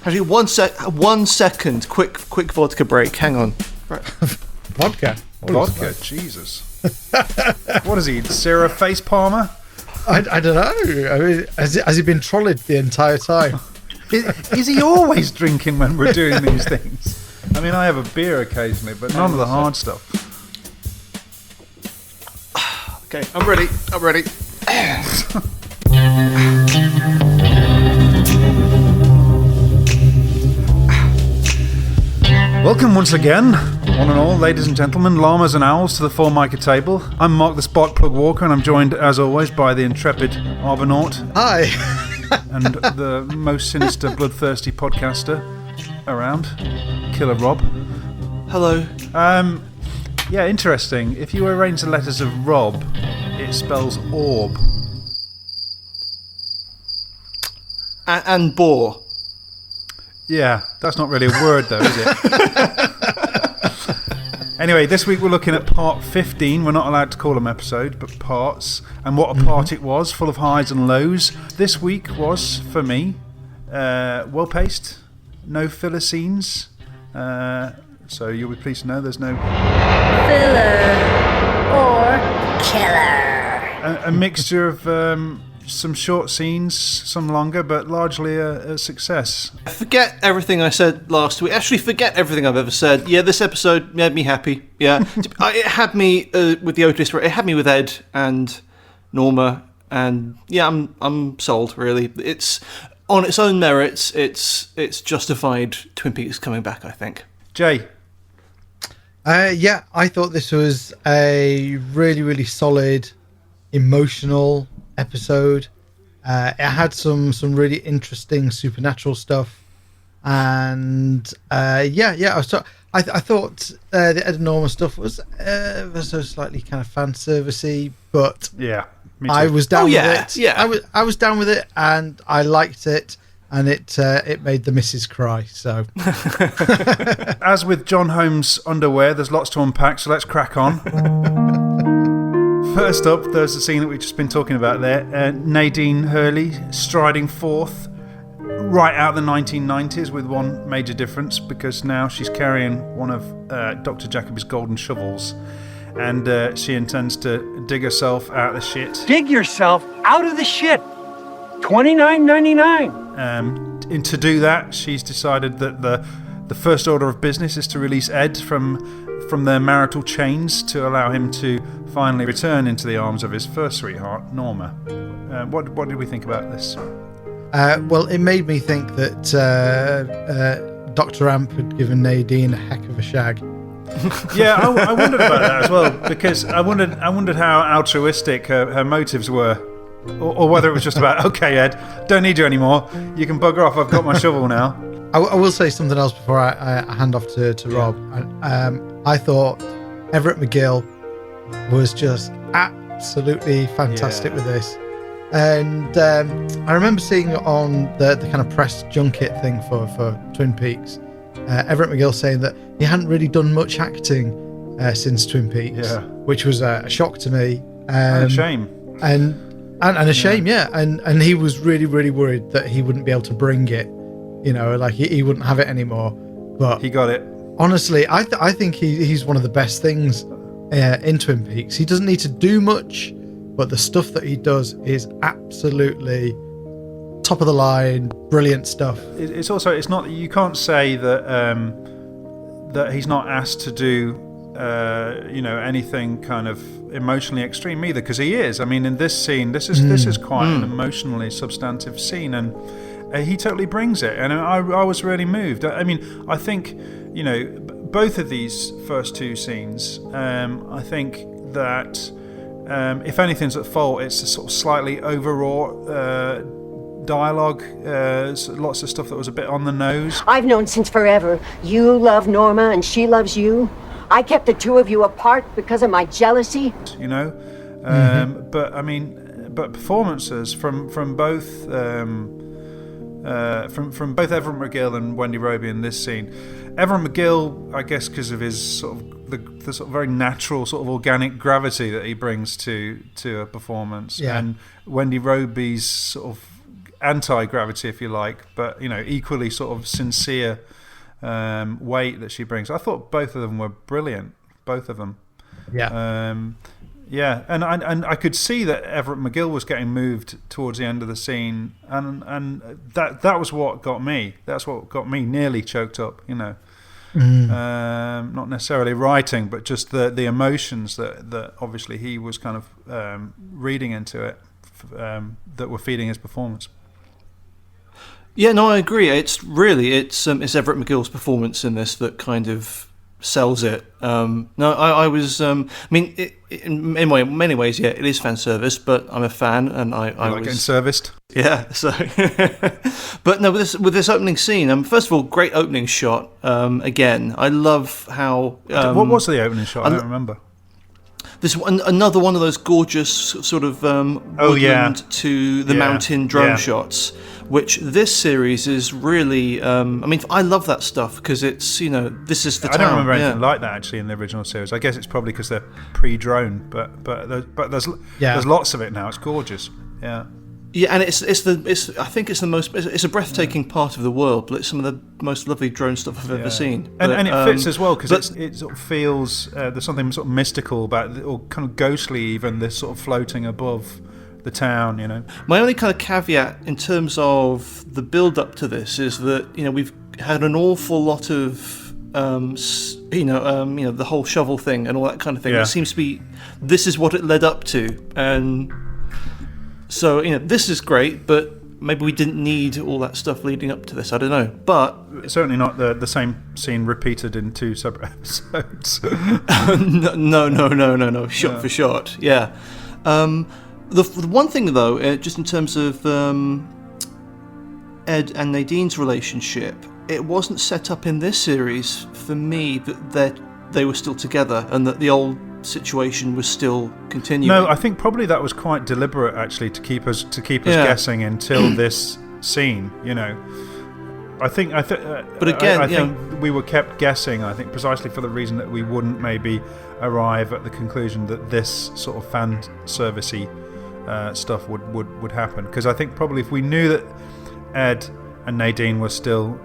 Actually, 1 second. Quick vodka break. Hang on. Right. Vodka. Jesus. What is he? Sarah Face Palmer? I don't know. I mean, has he been trolled the entire time? Is he always drinking when we're doing these things? I mean, I have a beer occasionally, but none of the hard stuff. Okay, I'm ready. Welcome once again, one and all, ladies and gentlemen, llamas and owls, to the Formica Table. I'm Mark the Sparkplug Walker, and I'm joined, as always, by the intrepid Arbernaut. Hi. And the most sinister, bloodthirsty podcaster around, Killer Rob. Hello. Yeah, interesting. If you arrange the letters of Rob, it spells orb. And bore. Yeah, that's not really a word though, is it? Anyway, this week we're looking at part 15. We're not allowed to call them episode, but parts. And what a part it was, full of highs and lows. This week was, for me, well-paced, no filler scenes. So you'll be pleased to know there's no... filler or killer. A mixture of... some short scenes, some longer, but largely a success. Forget everything I said last week. Actually, forget everything I've ever said. Yeah, this episode made me happy. Yeah, it had me with the Otis. It had me with Ed and Norma, and yeah, I'm sold. Really, it's on its own merits. It's justified. Twin Peaks coming back, I think. Jay. Yeah, I thought this was a really, really solid, emotional episode. It had some really interesting supernatural stuff, and I thought the Ed and Norma stuff was so slightly kind of fan servicey, but yeah, me too. I was down with it. Yeah, I was down with it, and I liked it, and it made the missus cry. So, as with John Holmes' underwear, there's lots to unpack. So let's crack on. First up, there's the scene that we've just been talking about there. Nadine Hurley striding forth right out of the 1990s with one major difference, because now she's carrying one of Dr. Jacoby's golden shovels, and she intends to dig herself out of the shit. Dig yourself out of the shit. $29.99. And to do that, she's decided that the first order of business is to release Ed from their marital chains to allow him to finally return into the arms of his first sweetheart, Norma. What did we think about this? Well, it made me think that Dr. Amp had given Nadine a heck of a shag. Yeah, I wondered about that as well, because I wondered how altruistic her motives were, or whether it was just about, okay, Ed, don't need you anymore. You can bugger off. I've got my shovel now. I will say something else before I hand off to Rob. I thought Everett McGill was just absolutely fantastic with this. And I remember seeing on the kind of press junket thing for Twin Peaks, Everett McGill saying that he hadn't really done much acting since Twin Peaks, which was a shock to me. And a shame. And a shame, yeah. And he was really, really worried that he wouldn't be able to bring it. You know, like he wouldn't have it anymore. But he got it. Honestly, I think he's one of the best things in Twin Peaks. He doesn't need to do much, but the stuff that he does is absolutely top of the line, brilliant stuff. It's not. You can't say that that he's not asked to do anything kind of emotionally extreme either, because he is. I mean, in this scene, this is quite an emotionally substantive scene, and he totally brings it, and I was really moved. I mean, I think, both of these first two scenes, I think that if anything's at fault, it's the sort of slightly overwrought dialogue, lots of stuff that was a bit on the nose. I've known since forever. You love Norma and she loves you. I kept the two of you apart because of my jealousy. But performances from both. From both Everett McGill and Wendy Roby in this scene. Everett McGill, I guess, because of his sort of the sort of very natural, sort of organic gravity that he brings to a performance, and Wendy Roby's sort of anti-gravity, if you like, but equally sort of sincere weight that she brings. I thought both of them were brilliant, both of them. Yeah. Yeah, and I could see that Everett McGill was getting moved towards the end of the scene, and that was what got me. That's what got me nearly choked up. Not necessarily writing, but just the emotions that obviously he was kind of reading into it, that were feeding his performance. Yeah, no, I agree. It's Everett McGill's performance in this that kind of sells it. No, I was. I mean, in many ways, yeah, it is fan service, but I'm a fan, and I like was getting serviced. Yeah. So, but no, with this opening scene, first of all, great opening shot. Again, I love how. What was the opening shot? I don't remember. This another one of those gorgeous sort of woodland to the mountain drone shots, which this series is really. I mean, I love that stuff because it's this is the town. I don't remember anything like that actually in the original series. I guess it's probably because they're pre-drone, but there's lots of it now. It's gorgeous. Yeah. Yeah, and it's I think it's the most. It's a breathtaking part of the world, but it's some of the most lovely drone stuff I've ever seen. And it fits as well because it sort of feels there's something sort of mystical about it, or kind of ghostly even. This sort of floating above the town. My only kind of caveat in terms of the build up to this is that we've had an awful lot of the whole shovel thing and all that kind of thing. Yeah. It seems to be this is what it led up to, and. So, this is great, but maybe we didn't need all that stuff leading up to this. I don't know. But it's certainly not the same scene repeated in 2 separate episodes. No. Shot for shot. Yeah. The one thing, though, just in terms of Ed and Nadine's relationship, it wasn't set up in this series for me that they were still together and that the old situation was still continuing. No, I think probably that was quite deliberate actually to keep us guessing until this scene. I think but again, I think we were kept guessing. I think precisely for the reason that we wouldn't maybe arrive at the conclusion that this sort of fan servicey stuff would happen. Because I think probably if we knew that Ed and Nadine were still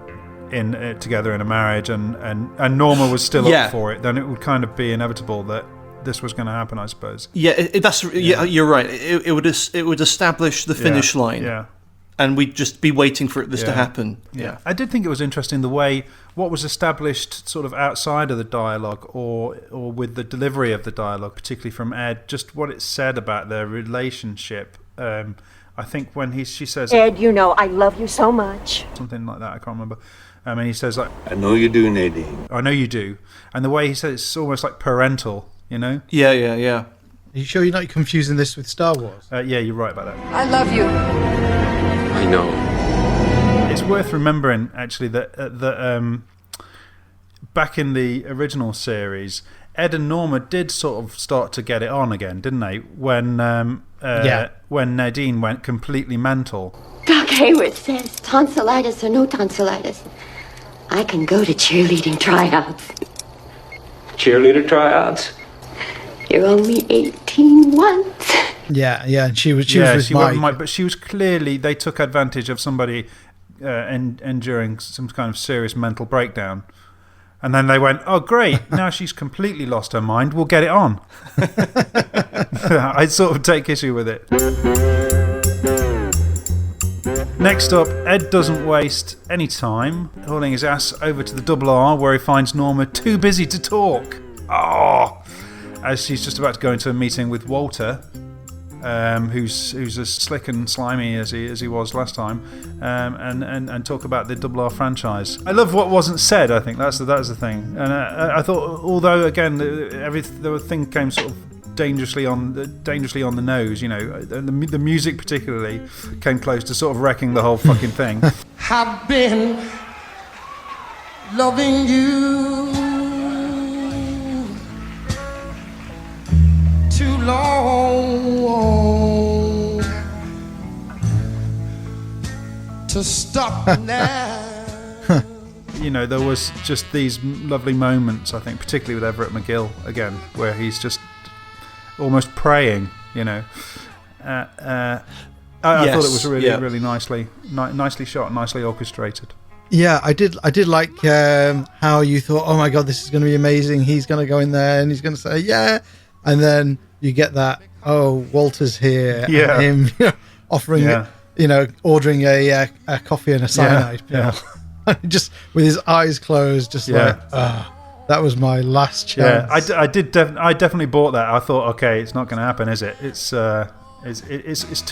together in a marriage and Norma was still up for it, then it would kind of be inevitable that this was going to happen, I suppose. Yeah, you're right. It would establish the finish line. Yeah. And we'd just be waiting for this to happen. Yeah. I did think it was interesting the way what was established sort of outside of the dialogue or with the delivery of the dialogue, particularly from Ed, just what it said about their relationship. I think when she says, Ed, I love you so much. Something like that, I can't remember. And he says, like, I know you do, Nadine. I know you do. And the way he says it's almost like parental, Yeah. Are you sure you're not confusing this with Star Wars? Yeah, you're right about that. I love you. I know. It's worth remembering, actually, that back in the original series, Ed and Norma did sort of start to get it on again, didn't they? When Nadine went completely mental. Doc Hayward says tonsillitis or no tonsillitis, I can go to cheerleading tryouts. Cheerleader tryouts? You're only 18 once. Yeah, and she was with Mike. But she was clearly, they took advantage of somebody enduring some kind of serious mental breakdown. And then they went, oh, great, now she's completely lost her mind, we'll get it on. I sort of take issue with it. Next up, Ed doesn't waste any time hauling his ass over to the Double R, where he finds Norma too busy to talk. As she's just about to go into a meeting with Walter, who's as slick and slimy as he was last time, and talk about the Double R franchise. I love what wasn't said. I think that's the thing. And I thought, although again, the thing came sort of dangerously on the nose, the music particularly came close to sort of wrecking the whole fucking thing. Have been loving you too long to stop now. There was just these lovely moments, I think, particularly with Everett McGill again, where he's just almost praying, I Yes, thought it was really, yeah. really nicely shot, nicely orchestrated. Yeah, I did like how you thought, oh my god, this is going to be amazing. He's going to go in there and he's going to say yeah, and then you get that, oh, Walter's here, Yeah. and him offering, Yeah. ordering a coffee and a cyanide pill, just with his eyes closed, just like, that was my last chance. Yeah, I definitely bought that. I thought, okay, it's not going to happen, is it? It's too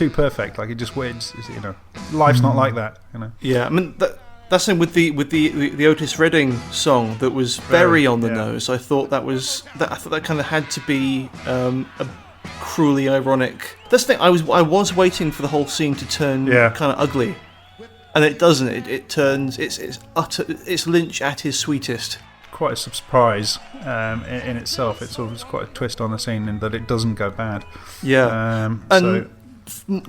perfect. Like, it just wins. Life's not like that. Yeah, I mean that's the thing with the Otis Redding song that was very on the nose. I thought I thought that kind of had to be a cruelly ironic. That's the thing. I was waiting for the whole scene to turn kind of ugly, and it doesn't. It turns. It's Lynch at his sweetest. Quite a surprise in itself. It's quite a twist on the scene in that it doesn't go bad. Yeah, and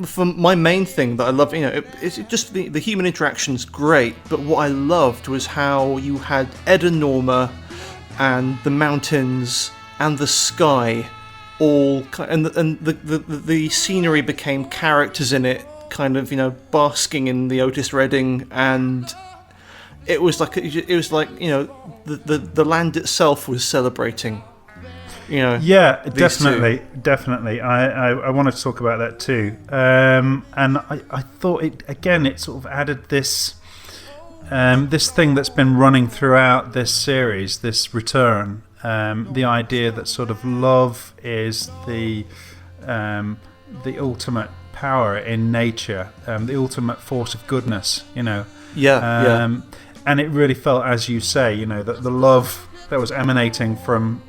for my main thing that I love, it's just the human interaction's great. But what I loved was how you had Ed and Norma, and the mountains and the sky, all and the scenery became characters in it, kind of basking in the Otis Redding, and it was like the land itself was celebrating. Yeah, definitely. I wanted to talk about that too, and I thought it sort of added this thing that's been running throughout this series, this return, the idea that sort of love is the ultimate power in nature, the ultimate force of goodness. And it really felt, as you say, that the love that was emanating from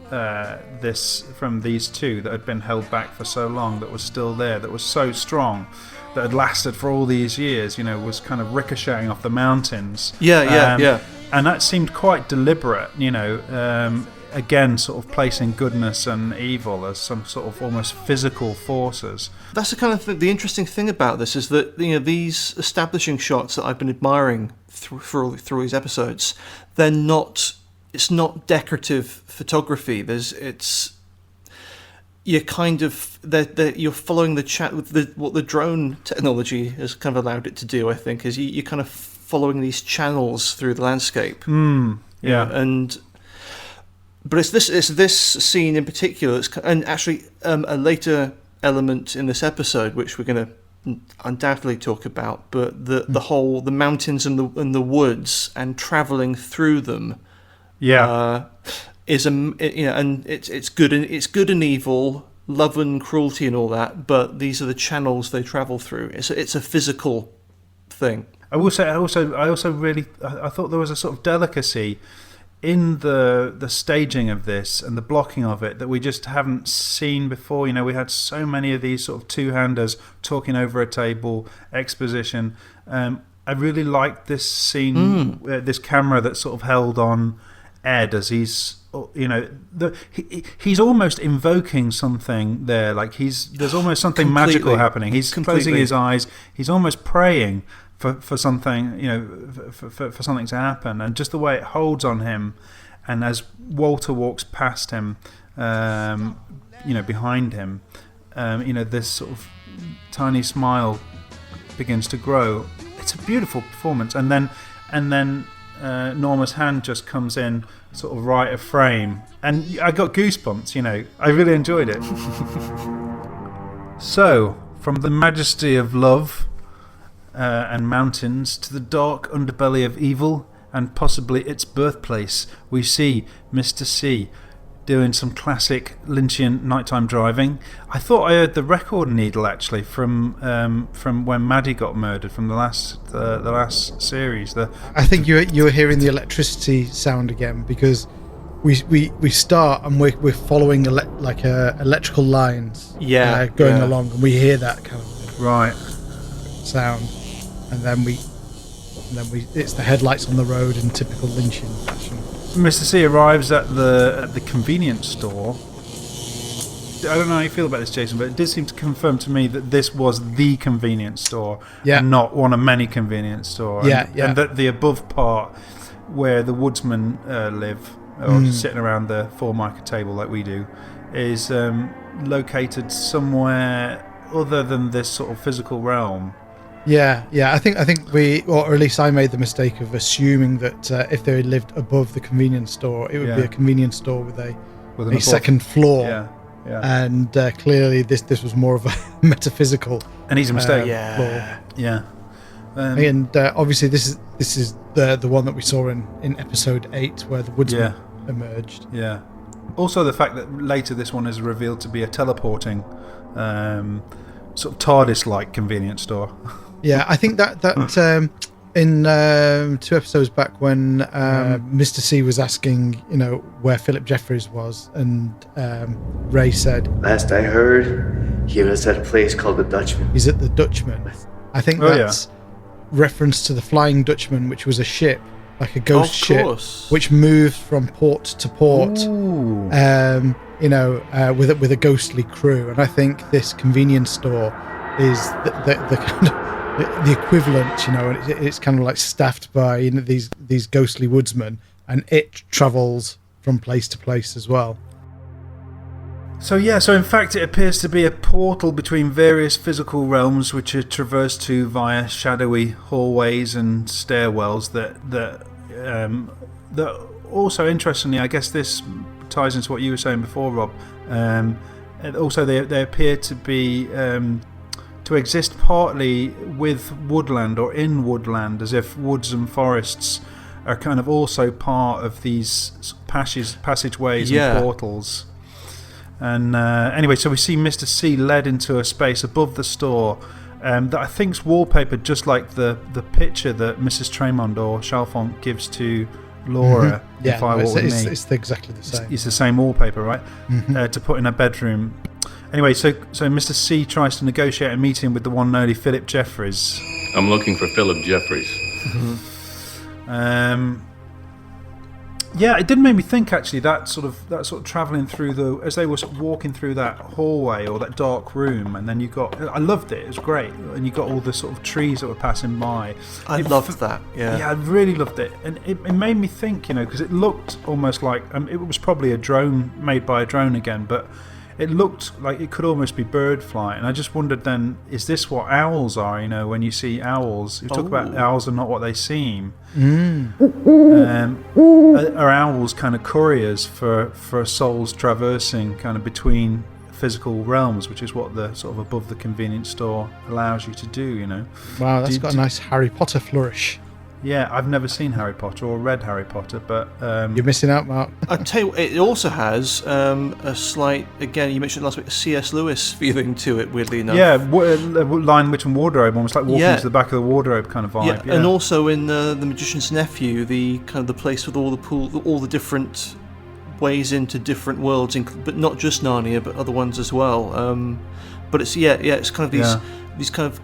these two that had been held back for so long, that was still there, that was so strong, that had lasted for all these years, was kind of ricocheting off the mountains. Yeah. And that seemed quite deliberate, again, sort of placing goodness and evil as some sort of almost physical forces. That's the kind of the interesting thing about this is that these establishing shots that I've been admiring through these episodes, it's not decorative photography. You're kind of you're following the chat with what the drone technology has kind of allowed it to do. I think is you're kind of following these channels through the landscape. But it's this scene in particular, and actually a later element in this episode, which we're going to undoubtedly talk about. But the mountains and the woods and traveling through them, is and it's good and evil, love and cruelty and all that. But these are the channels they travel through. It's a physical thing. I will say, I also really thought there was a sort of delicacy in the staging of this and the blocking of it that we just haven't seen before. We had so many of these sort of two-handers talking over a table, exposition. I really liked this scene, this camera that sort of held on Ed as he's, he's almost invoking something there. Like there's almost something magical happening. He's closing his eyes. He's almost praying for something, for something to happen, and just the way it holds on him, and as Walter walks past him, behind him, this sort of tiny smile begins to grow. It's a beautiful performance, and then Norma's hand just comes in, sort of right of frame, and I got goosebumps. I really enjoyed it. So, from the majesty of love and mountains to the dark underbelly of evil and possibly its birthplace, we see Mr. C doing some classic Lynchian nighttime driving. I thought I heard the record needle actually from when Maddie got murdered, from the last series. I think you were hearing the electricity sound again, because we start and we're following electrical lines going along, and we hear that kind of sound, and then we it's the headlights on the road in typical Lynchian fashion. Mr. C arrives at the convenience store. I don't know how you feel about this, Jason, but it did seem to confirm to me that this was the convenience store, and not one of many convenience stores. And that the above part where the woodsmen live, or sitting around the Formica Table like we do, is located somewhere other than this sort of physical realm. Yeah. I think we, or at least I made the mistake of assuming that if they lived above the convenience store, it would be a convenience store with a second floor. Yeah. And clearly, this was more of a metaphysical. An easy mistake. Floor. Yeah. And obviously, this is the one that we saw in episode 8, where the woodsman emerged. Yeah. Also, the fact that later this one is revealed to be a teleporting, sort of TARDIS-like convenience store. Yeah, I think that in 2 episodes back when Mr. C was asking, where Philip Jeffries was, and Ray said, "Last I heard, he was at a place called the Dutchman." He's at the Dutchman. I think that's reference to the Flying Dutchman, which was a ship, like a ghost ship, which moved from port to port, with a ghostly crew. And I think this convenience store is the kind of the equivalent, and it's kind of like staffed by these ghostly woodsmen, and it travels from place to place as well. So in fact it appears to be a portal between various physical realms which are traversed to via shadowy hallways and stairwells that also, interestingly, I guess this ties into what you were saying before, Rob, also they appear to be to exist partly with woodland or in woodland, as if woods and forests are kind of also part of these passageways and portals. And anyway, so we see Mr. C led into a space above the store that I think's wallpapered just like the picture that Mrs. Tremond or Chalfont gives to Laura in Firewalk with Me. It's exactly the same. It's the same wallpaper, right? To put in her bedroom. Anyway, so Mr. C tries to negotiate a meeting with the one and only Philip Jeffries. I'm looking for Philip Jeffries. Yeah, it did make me think actually that sort of travelling through as they were walking through that hallway or that dark room, and then I loved it. It was great, and you got all the sort of trees that were passing by. I loved that. Yeah, I really loved it, and it made me think, because it looked almost like it was probably a drone made by a drone again, but it looked like it could almost be bird flight, and I just wondered then, is this what owls are? When you see owls, you talk about owls are not what they seem. Are owls kind of couriers for souls traversing kind of between physical realms, which is what the sort of above the convenience store allows you to do, Wow, that's got a nice Harry Potter flourish. Yeah, I've never seen Harry Potter or read Harry Potter, but you're missing out, Mark. I tell you what, it also has a slight, again, you mentioned last week, a C.S. Lewis feeling to it, weirdly enough. Yeah, Lion, Witch and Wardrobe, almost like walking into the back of the wardrobe kind of vibe. Yeah. And also in The Magician's Nephew, the kind of the place with all the different ways into different worlds, but not just Narnia, but other ones as well. But it's it's kind of these kind of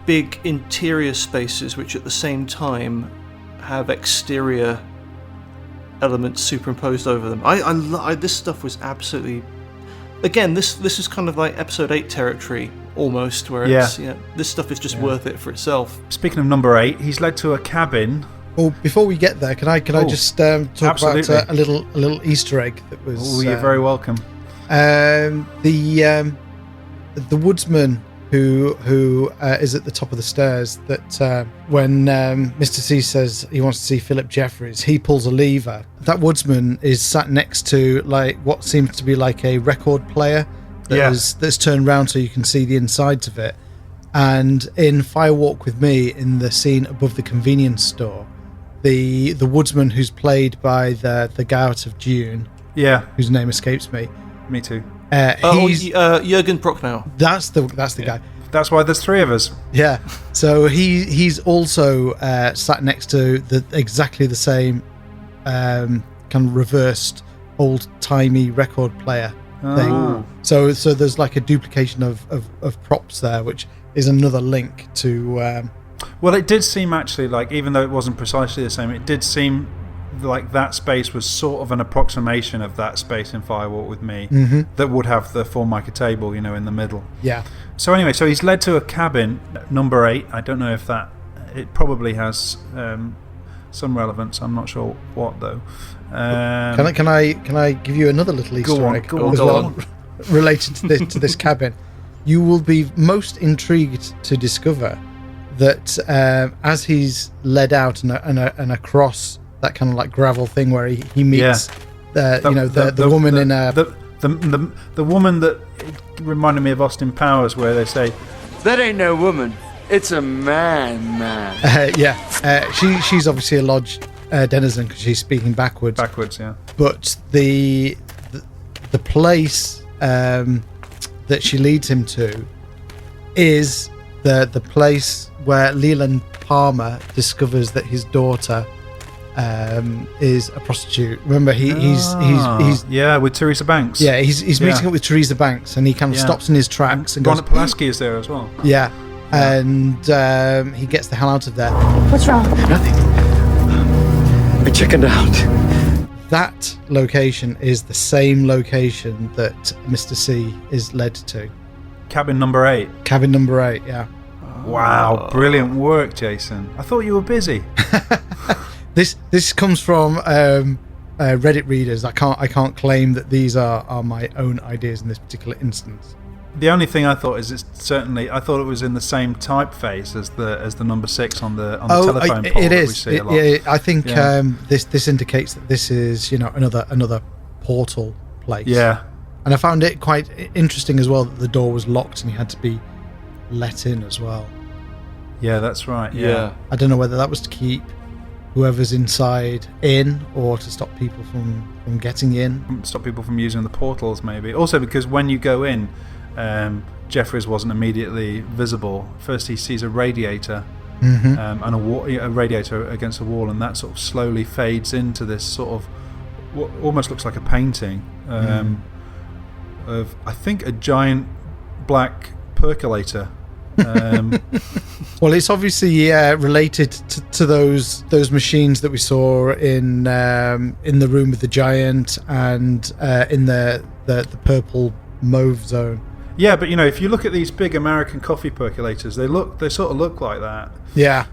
big interior spaces which at the same time have exterior elements superimposed over them. I this stuff was absolutely, again, this is kind of like episode 8 territory almost, where it's this stuff is just worth it for itself. Speaking of number 8, he's led to a cabin. Well, before we get there, can I just talk absolutely. about a little Easter egg that was? You're very welcome. The woodsman who is at the top of the stairs, that when Mr. C says he wants to see Philip Jeffries, he pulls a lever. That woodsman is sat next to like what seems to be like a record player that's turned around so you can see the insides of it. And in Firewalk with Me, in the scene above the convenience store, the woodsman who's played by the guy out of Dune, whose name escapes me. Me too. He's Jürgen Prochnow. That's the guy. That's why there's 3 of us. Yeah. So he's also sat next to exactly the same kind of reversed old timey record player thing. So there's like a duplication of props there, which is another link to. Well, it did seem actually like, even though it wasn't precisely the same, it did seem like that space was sort of an approximation of that space in Firewalk with Me, that would have the Formica Table, in the middle. Yeah. So anyway, he's led to a cabin, number 8. I don't know if it probably has some relevance. I'm not sure what though. Can I give you another little Easter egg go on. related to this cabin? you will be most intrigued to discover that as he's led out and across that kind of like gravel thing where he meets the woman in a... The woman that reminded me of Austin Powers, where they say, "That ain't no woman, it's a man." She's obviously a lodge denizen because she's speaking backwards. Yeah. But the place that she leads him to is the place where Leland Palmer discovers that his daughter is a prostitute. Remember, he's with Teresa Banks. Yeah, he's meeting up with Teresa Banks, and he kind of stops in his tracks and goes. Ron Pulaski is there as well. Yeah, and he gets the hell out of there. What's wrong? Nothing. I chickened out. That location is the same location that Mr. C is led to. Cabin number 8. Cabin number 8. Yeah. Wow, brilliant work, Jason. I thought you were busy. This comes from Reddit readers. I can't claim that these are my own ideas in this particular instance. The only thing I thought is I thought it was in the same typeface as the number 6 on the telephone pole. It that is. We see a lot. I think this indicates that this is another portal place. Yeah. And I found it quite interesting as well that the door was locked and he had to be let in as well. Yeah, that's right. Yeah. I don't know whether that was to keep whoever's inside in or to stop people from getting in. Stop people from using the portals, maybe. Also, because when you go in, Jeffries wasn't immediately visible. First, he sees a radiator and a radiator against a wall, and that sort of slowly fades into this sort of what almost looks like a painting of, I think, a giant black percolator. Well, it's obviously related to those machines that we saw in the room with the giant and in the purple mauve zone. Yeah, but if you look at these big American coffee percolators, they sort of look like that. Yeah.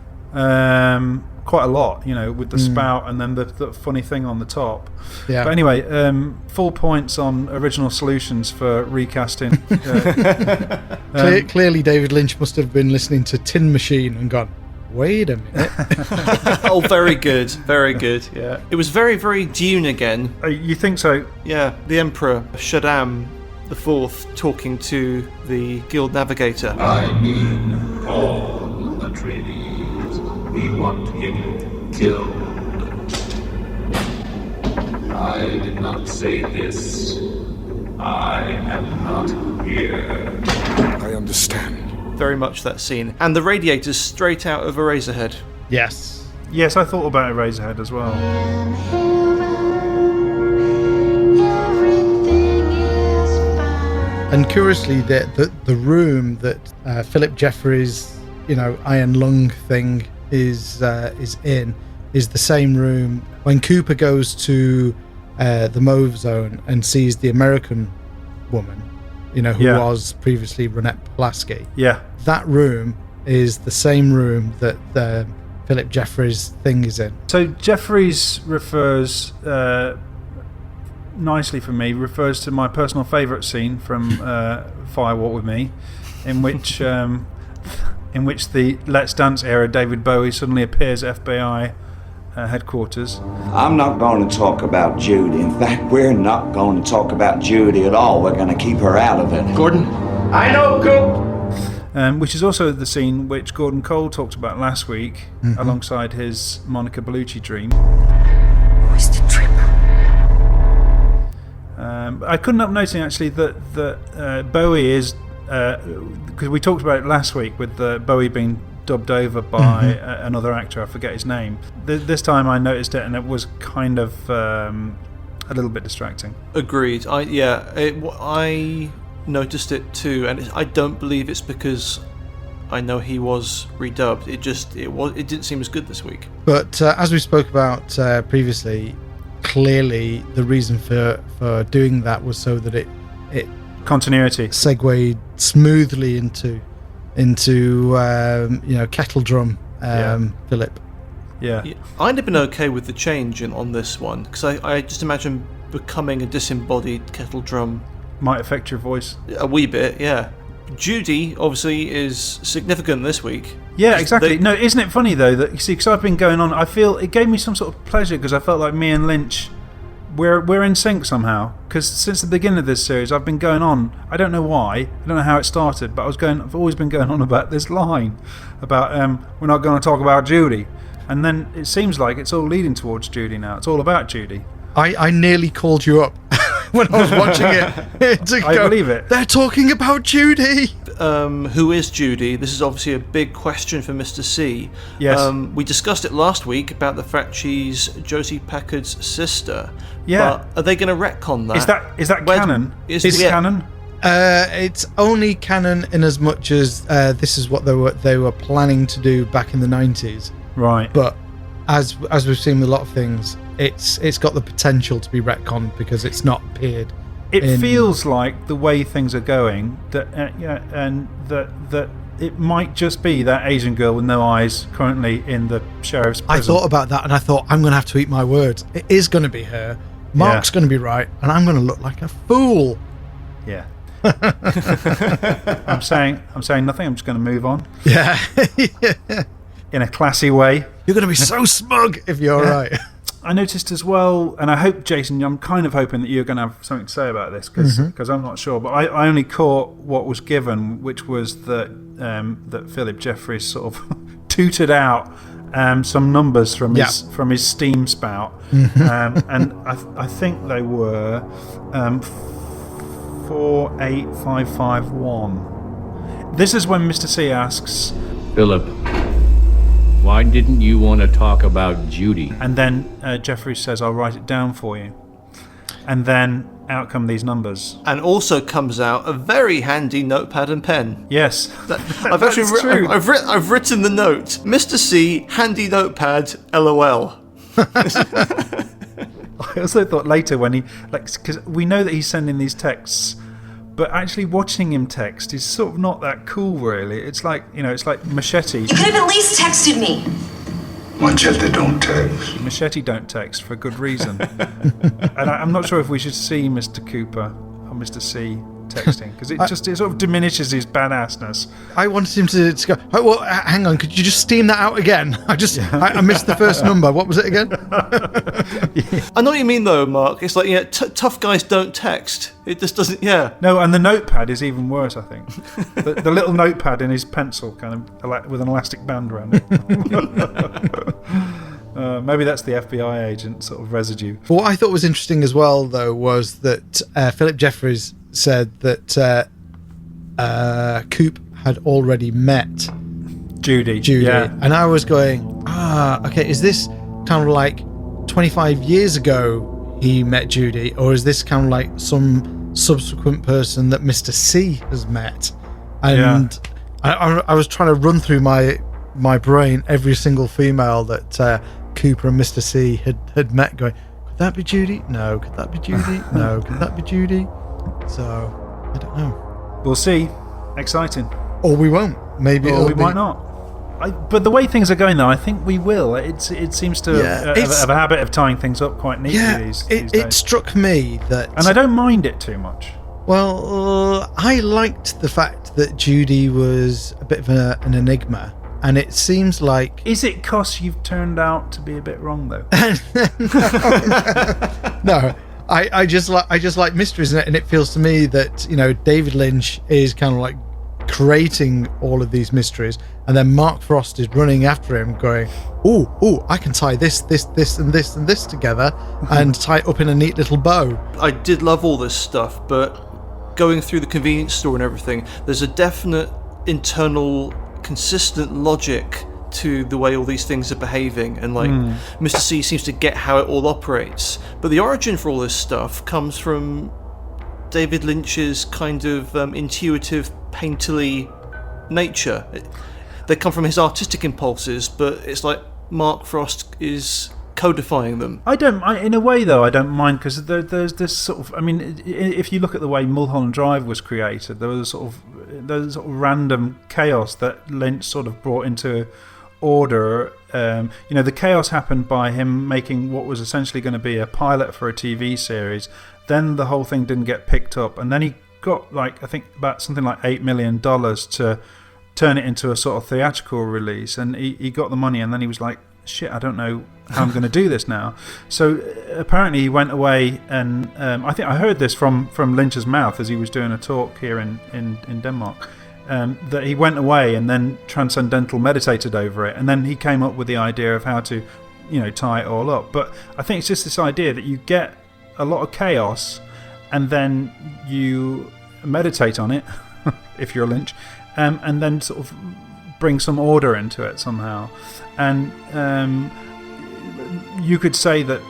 Quite a lot, with the spout and then the funny thing on the top. Yeah. But anyway, full points on original solutions for recasting. Clearly, David Lynch must have been listening to Tin Machine and gone, wait a minute. Oh, very good. Very good, yeah. It was very, very Dune again. You think so? Yeah, the Emperor, Shaddam the Fourth, talking to the Guild Navigator. I mean, Paul Atreides. We want him killed. I did not say this. I am not here. I understand. Very much that scene. And the radiator's straight out of Eraserhead. Yes. Yes, I thought about Eraserhead as well. And curiously, the room that Philip Jeffries, Iron Lung thing is in is the same room when Cooper goes to the Mauve Zone and sees the American woman, who was previously Ronette Pulaski. Yeah. That room is the same room that the Philip Jeffries thing is in. So Jeffries refers, nicely for me, refers to my personal favourite scene from Firewalk with Me, in which the Let's Dance era David Bowie suddenly appears at FBI headquarters. I'm not going to talk about Judy. In fact, we're not going to talk about Judy at all. We're going to keep her out of it. Gordon? I know, Coop! Which is also the scene which Gordon Cole talked about last week, alongside his Monica Bellucci dream. Who's the tripper? I couldn't help noticing actually that Bowie is, because we talked about it last week with Bowie being dubbed over by another actor, I forget his name. This time I noticed it and it was kind of a little bit distracting. Agreed. I noticed it too, and I don't believe it's because I know he was redubbed. It didn't seem as good this week. But as we spoke about previously, clearly the reason for doing that was so that it continuity segued smoothly into kettle drum Philip. Yeah, I'd have been okay with the change on this one because I just imagine becoming a disembodied kettle drum might affect your voice a wee bit. Yeah, Judy obviously is significant this week. Yeah, exactly. No, isn't it funny though that you see? Because I've been going on. I feel it gave me some sort of pleasure because I felt like me and Lynch, we're in sync somehow. Because since the beginning of this series, I've been going on. I don't know why. I don't know how it started, but I've always been going on about this line about we're not going to talk about Judy, and then it seems like it's all leading towards Judy now. It's all about Judy. I nearly called you up when I was watching it. I believe it. They're talking about Judy. Who is Judy? This is obviously a big question for Mr. C. Yes. We discussed it last week about the fact she's Josie Packard's sister. Yeah. But are they going to retcon that? Is that canon? Is it canon? It's only canon in as much as this is what they were planning to do back in the 90s. Right. But as we've seen with a lot of things, it's got the potential to be retconned because it's not appeared. It feels like the way things are going that and that it might just be that Asian girl with no eyes currently in the sheriff's prison. I thought about that and I thought I'm going to have to eat my words. It is going to be her. Mark's going to be right, and I'm going to look like a fool. Yeah. I'm saying nothing. I'm just going to move on. Yeah. In a classy way. You're going to be so smug if you're right. I noticed as well, and I hope, Jason, I'm kind of hoping that you're going to have something to say about this because I'm not sure, but I only caught what was given, which was that Philip Jeffries sort of tooted out some numbers from his steam spout, and I think they were 48551. This is when Mr. C asks, Philip, why didn't you want to talk about Judy? And then Jeffries says, I'll write it down for you. And then out come these numbers. And also comes out a very handy notepad and pen. Yes. I've actually I've written the note. Mr. C, handy notepad, LOL. I also thought later when he, because we know that he's sending these texts, but actually watching him text is sort of not that cool, really. It's like, it's like Machete. You could have at least texted me. Machete don't text. Machete don't text for a good reason. And I'm not sure if we should see Mr. Cooper or Mr. C texting, because it sort of diminishes his badassness. I wanted him to go, oh, well, hang on, could you just steam that out again? I missed the first number. What was it again? I know what you mean, though, Mark. It's like, tough guys don't text. It just doesn't, No, and the notepad is even worse, I think. the little notepad in his pencil, kind of with an elastic band around it. Maybe that's the FBI agent sort of residue. What I thought was interesting as well, though, was that Philip Jeffries said that Coop had already met Judy. Yeah. And I was going, okay, is this kind of like 25 years ago he met Judy, or is this kind of like some subsequent person that Mr. C has met? And I was trying to run through my brain every single female that Cooper and Mr. C had met, going, could that be Judy? No. Could that be Judy? No. Could that be Judy? So, I don't know. We'll see. Exciting. Or we won't. Maybe. Or we might not. But the way things are going, though, I think we will. It seems to have a habit of tying things up quite neatly these days. It struck me that... And I don't mind it too much. Well, I liked the fact that Judy was a bit of an enigma. And it seems like... Is it because you've turned out to be a bit wrong, though? No. I just like mysteries, and it feels to me that David Lynch is kind of like creating all of these mysteries, and then Mark Frost is running after him, going, "Ooh, I can tie this, and this, and this together, and tie it up in a neat little bow." I did love all this stuff, but going through the convenience store and everything, there's a definite internal, consistent logic to the way all these things are behaving, and Mr. C seems to get how it all operates. But the origin for all this stuff comes from David Lynch's kind of intuitive, painterly nature. They come from his artistic impulses, but it's like Mark Frost is codifying them. In a way, though, I don't mind, because there's this sort of... I mean, if you look at the way Mulholland Drive was created, there was sort of random chaos that Lynch sort of brought into order. The chaos happened by him making what was essentially going to be a pilot for a TV series. Then the whole thing didn't get picked up, and then he got like I think about something like $8 million to turn it into a sort of theatrical release, and he got the money, and then he was like, shit, I don't know how I'm going to do this now. So apparently he went away, and I think I heard this from Lynch's mouth as he was doing a talk here in Denmark, that he went away and then transcendental meditated over it, and then he came up with the idea of how to, tie it all up. But I think it's just this idea that you get a lot of chaos, and then you meditate on it, if you're Lynch, and then sort of bring some order into it somehow. And you could say that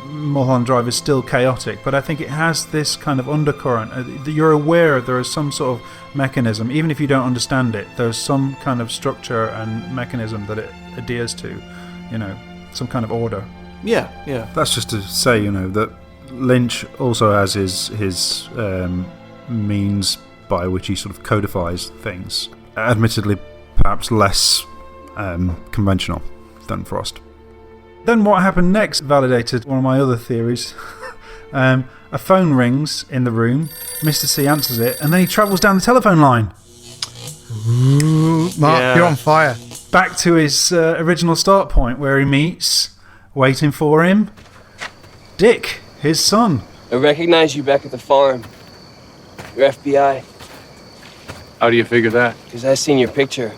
Mulholland Drive is still chaotic, but I think it has this kind of undercurrent that you're aware there is some sort of mechanism, even if you don't understand it. There's some kind of structure and mechanism that it adheres to, some kind of order. Yeah. That's just to say, that Lynch also has his means by which he sort of codifies things, admittedly perhaps less conventional than Frost. Then what happened next validated one of my other theories. A phone rings in the room, Mr. C answers it, and then he travels down the telephone line. Ooh, Mark, you're on fire. Back to his original start point, where he meets, waiting for him, Dick, his son. I recognize you back at the farm. You're FBI. How do you figure that? Because I seen your picture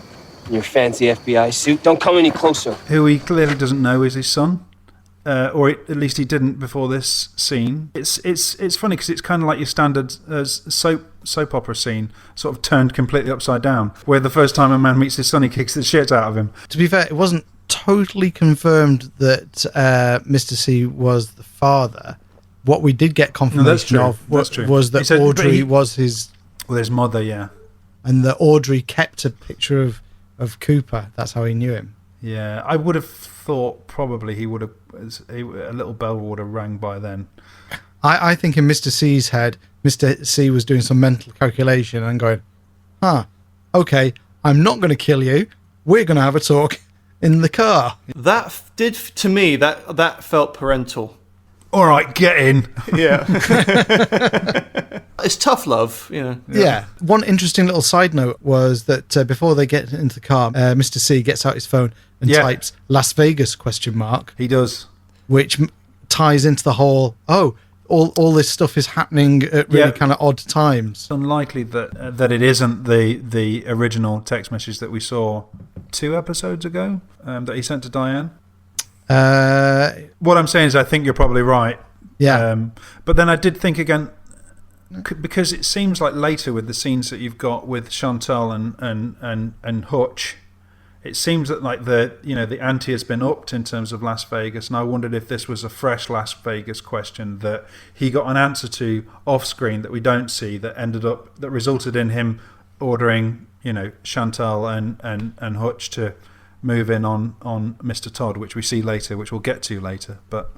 in your fancy FBI suit. Don't come any closer. Who he clearly doesn't know is his son. Or at least he didn't before this scene. It's funny because it's kind of like your standard soap opera scene, sort of turned completely upside down, where the first time a man meets his son, he kicks the shit out of him. To be fair, it wasn't totally confirmed that Mr. C was the father. What we did get confirmation of was that Audrey was his mother, yeah. And that Audrey kept a picture of Cooper. That's how he knew him. Yeah, I would have thought probably a little bell would have rang by then. I think in Mr. C's head, Mr. C was doing some mental calculation and going, okay, I'm not going to kill you. We're going to have a talk in the car. That did, to me, that felt parental. All right, get in. Yeah. It's tough love, Yeah. One interesting little side note was that before they get into the car, Mr. C gets out his phone and types Las Vegas ? He does. Which ties into the whole, all this stuff is happening at really kind of odd times. It's unlikely that it isn't the original text message that we saw 2 episodes ago that he sent to Diane. What I'm saying is I think you're probably right. Yeah. But then I did think again, because it seems like later with the scenes that you've got with Chantal and Hutch, it seems that like the ante has been upped in terms of Las Vegas, and I wondered if this was a fresh Las Vegas question that he got an answer to off screen that we don't see, that resulted in him ordering Chantal and Hutch to move in on Mr. Todd, which we see later, which we'll get to later. But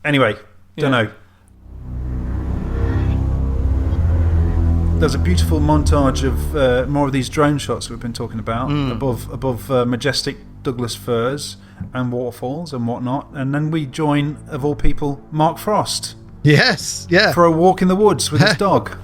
anyway, don't know. There's a beautiful montage of more of these drone shots we've been talking about above majestic Douglas firs and waterfalls and whatnot, and then we join, of all people, Mark Frost. Yes, yeah. For a walk in the woods with his dog.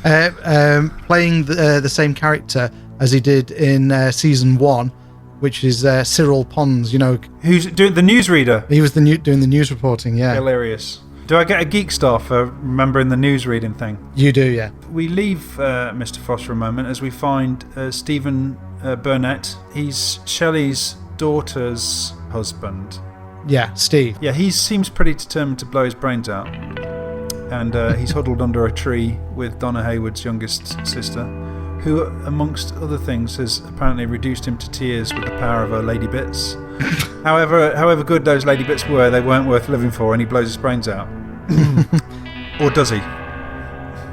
Playing the same character as he did in season 1, which is Cyril Pons, who's doing the newsreader. He was doing the news reporting, yeah. Hilarious. Do I get a geek star for remembering the newsreading thing? You do, yeah. We leave Mr. Frost for a moment as we find Stephen Burnett. He's Shelley's daughter's husband. Yeah, Steve. Yeah, he seems pretty determined to blow his brains out. And he's huddled under a tree with Donna Hayward's youngest sister, who, amongst other things, has apparently reduced him to tears with the power of her lady bits. However good those lady bits were, they weren't worth living for, and he blows his brains out. Or does he?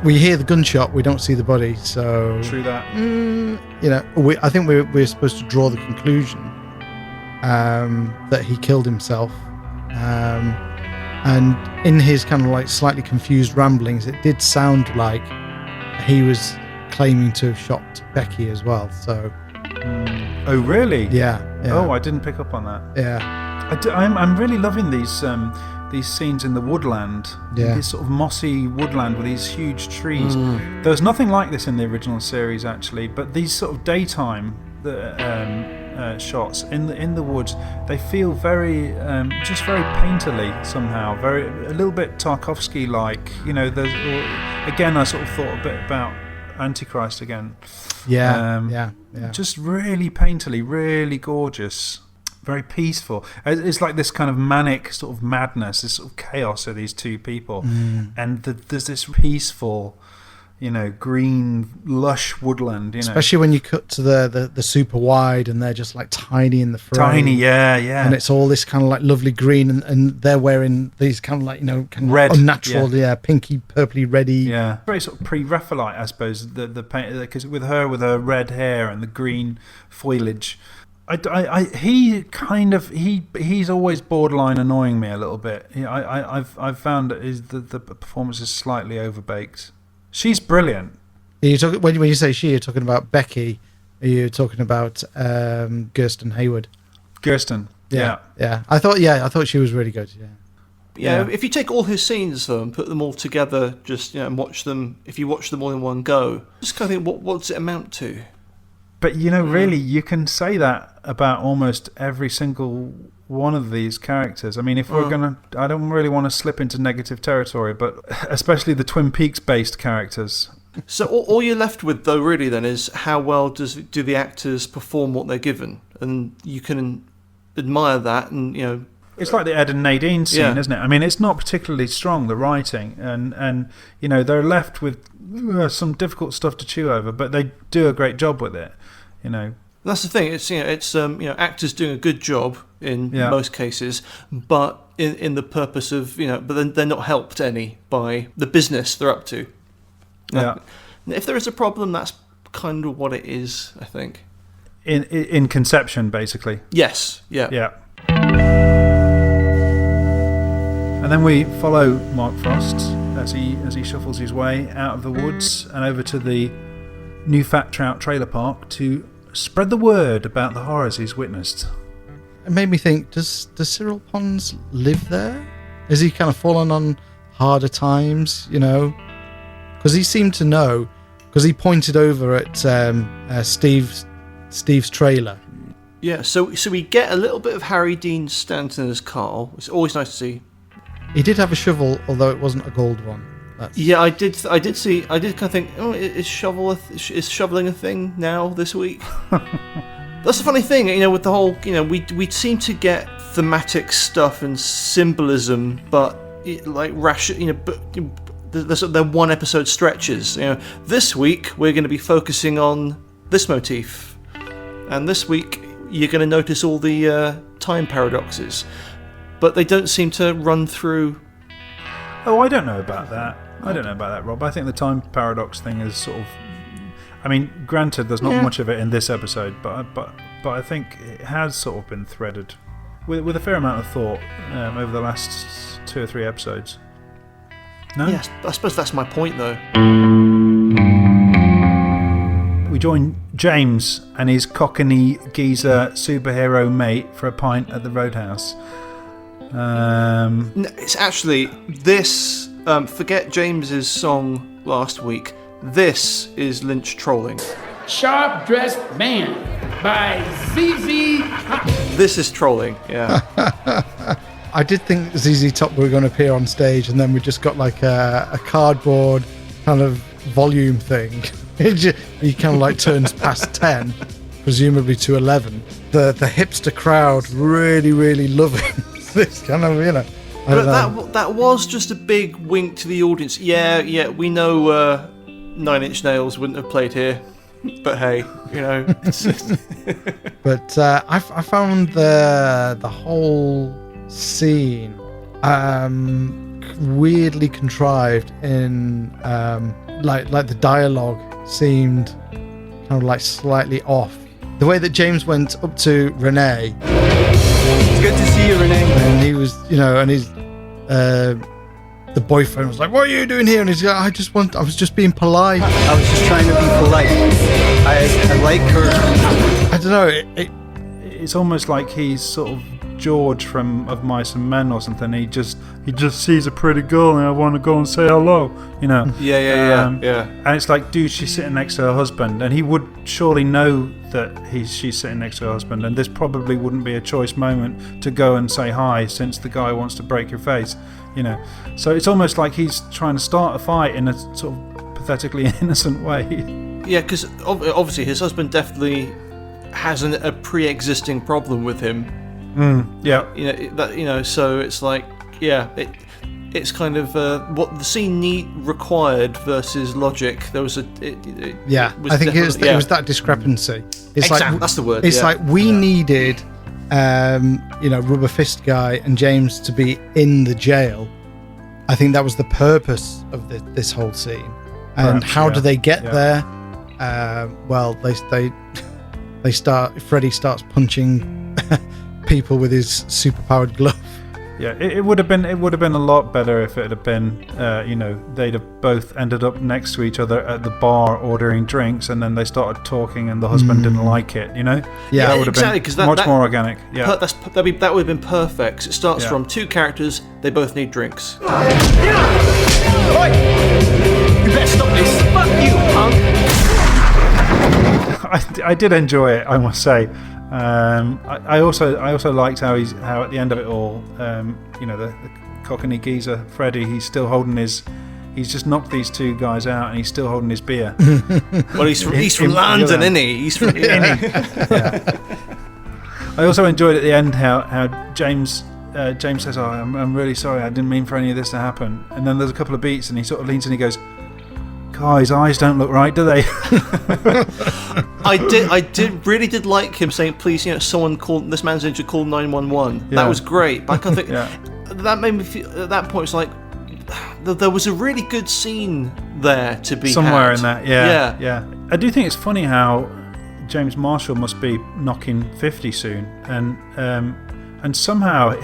We hear the gunshot, we don't see the body, so... True that. I think we're supposed to draw the conclusion that he killed himself. And in his kind of like slightly confused ramblings, it did sound like he was claiming to have shot Becky as well, so... Oh, really? Yeah. Oh, I didn't pick up on that. Yeah. I'm really loving these these scenes in the woodland, Yeah. this sort of mossy woodland with these huge trees. There was nothing like this in the original series, actually, but these sort of daytime shots in the woods, they feel very just very painterly somehow, a little bit Tarkovsky-like. You know, again, I sort of thought a bit about Antichrist again. Yeah. Just really painterly, really gorgeous, very peaceful. It's like this kind of manic sort of madness, this sort of chaos of these two people, and there's this peaceful, you know, green, lush woodland. You know, especially when you cut to the super wide, and they're just like tiny in the frame. Tiny, yeah. And it's all this kind of like lovely green, and they're wearing these kind of like, you know, kind of red, unnatural, pinky, purpley, reddy. Yeah, very sort of pre-Raphaelite, I suppose. The paint, because with her red hair and the green foliage. He's always borderline annoying me a little bit. I've found that the performance is slightly overbaked. She's brilliant. Are you talking, when you say she, you're talking about Becky? Are you talking about Kirsten Hayward? Kirsten, yeah. I thought she was really good. Yeah. If you take all his scenes though and put them all together, just and watch them. If you watch them all in one go, just kind of think, what does it amount to? But really, you can say that about almost every single one of these characters. I mean, if we're gonna, I don't really want to slip into negative territory, but especially the Twin Peaks-based characters. So all you're left with, though, really, then, is how well do the actors perform what they're given, and you can admire that, and It's like the Ed and Nadine scene, isn't it? I mean, it's not particularly strong, the writing, and they're left with some difficult stuff to chew over, but they do a great job with it. That's the thing. It's actors doing a good job in most cases, but in the purpose of but then they're not helped any by the business they're up to. Yeah. If there is a problem, that's kind of what it is, I think. In conception, basically. Yes. Yeah. Yeah. And then we follow Mark Frost as he shuffles his way out of the woods and over to the new Fat Trout trailer park to spread the word about the horrors he's witnessed. It made me think, does Cyril Pons live there? Is he kind of fallen on harder times, Because he seemed to know, because he pointed over at Steve's trailer. Yeah, so we get a little bit of Harry Dean Stanton as Carl. It's always nice to see. He did have a shovel, although it wasn't a gold one. Yeah, I did kind of think, is shoveling a thing now this week? That's the funny thing, with the whole, we seem to get thematic stuff and symbolism, but they're one episode stretches. This week we're going to be focusing on this motif, and this week you're going to notice all the time paradoxes, but they don't seem to run through. Oh, I don't know about that. Rob. I think the time paradox thing is sort of. I mean, granted, there's not much of it in this episode, but I think it has sort of been threaded with a fair amount of thought over the last 2 or 3 episodes. No? Yes, I suppose that's my point, though. We join James and his cockney geezer superhero mate for a pint at the Roadhouse. It's actually this. Forget James's song last week. This is Lynch trolling. Sharp Dressed Man by ZZ Top. This is trolling, yeah. I did think ZZ Top were going to appear on stage, and then we just got like a cardboard kind of volume thing. He kind of like turns past 10, presumably to 11. The hipster crowd really, really loving this kind of, But that was just a big wink to the audience. Yeah, we know 9 Inch Nails wouldn't have played here, but hey, But I found the whole scene weirdly contrived in like the dialogue seemed kind of like slightly off. The way that James went up to Renee. It's good to see you, Renee. And he was, and he's the boyfriend was like, "What are you doing here?" And he's like, I was just being polite. I was just trying to be polite. I like her. I don't know. It's almost like he's sort of George from Of Mice and Men or something. He just sees a pretty girl and I want to go and say hello, you know. Yeah. And it's like, dude, she's sitting next to her husband, and he would surely know that she's sitting next to her husband, and this probably wouldn't be a choice moment to go and say hi since the guy wants to break your face, you know. So it's almost like he's trying to start a fight in a sort of pathetically innocent way. Yeah, because obviously his husband definitely has a pre-existing problem with him. So it's like, it's kind of what the scene required versus logic. There was I think it was that discrepancy. It's exactly, that's the word. It's like we needed, Rubber Fist Guy and James to be in the jail. I think that was the purpose of this whole scene. And how do they get there? Freddy starts punching people with his superpowered glove. Yeah, it would have been a lot better if it had been, they'd have both ended up next to each other at the bar ordering drinks, and then they started talking, and the husband didn't like it. You know, that would have been much more organic. Yeah, that would have been perfect. 'Cause it starts from two characters; they both need drinks. You better stop this. Fuck you, punk. I did enjoy it, I must say. I also liked how at the end of it all, the cockney geezer Freddy, he's just knocked these two guys out and he's still holding his beer. Well, he's from London, isn't he? He's from yeah. I also enjoyed at the end how James says, "Oh, I'm really sorry, I didn't mean for any of this to happen." And then there's a couple of beats and he sort of leans in and he goes, "God, his eyes don't look right, do they?" I really did like him saying, "Please, someone call this man's injured. Call 911." That was great. But I think that made me feel at that point. It's like there was a really good scene there to be somewhere had. in that. Yeah. I do think it's funny how James Marshall must be knocking 50 soon, and somehow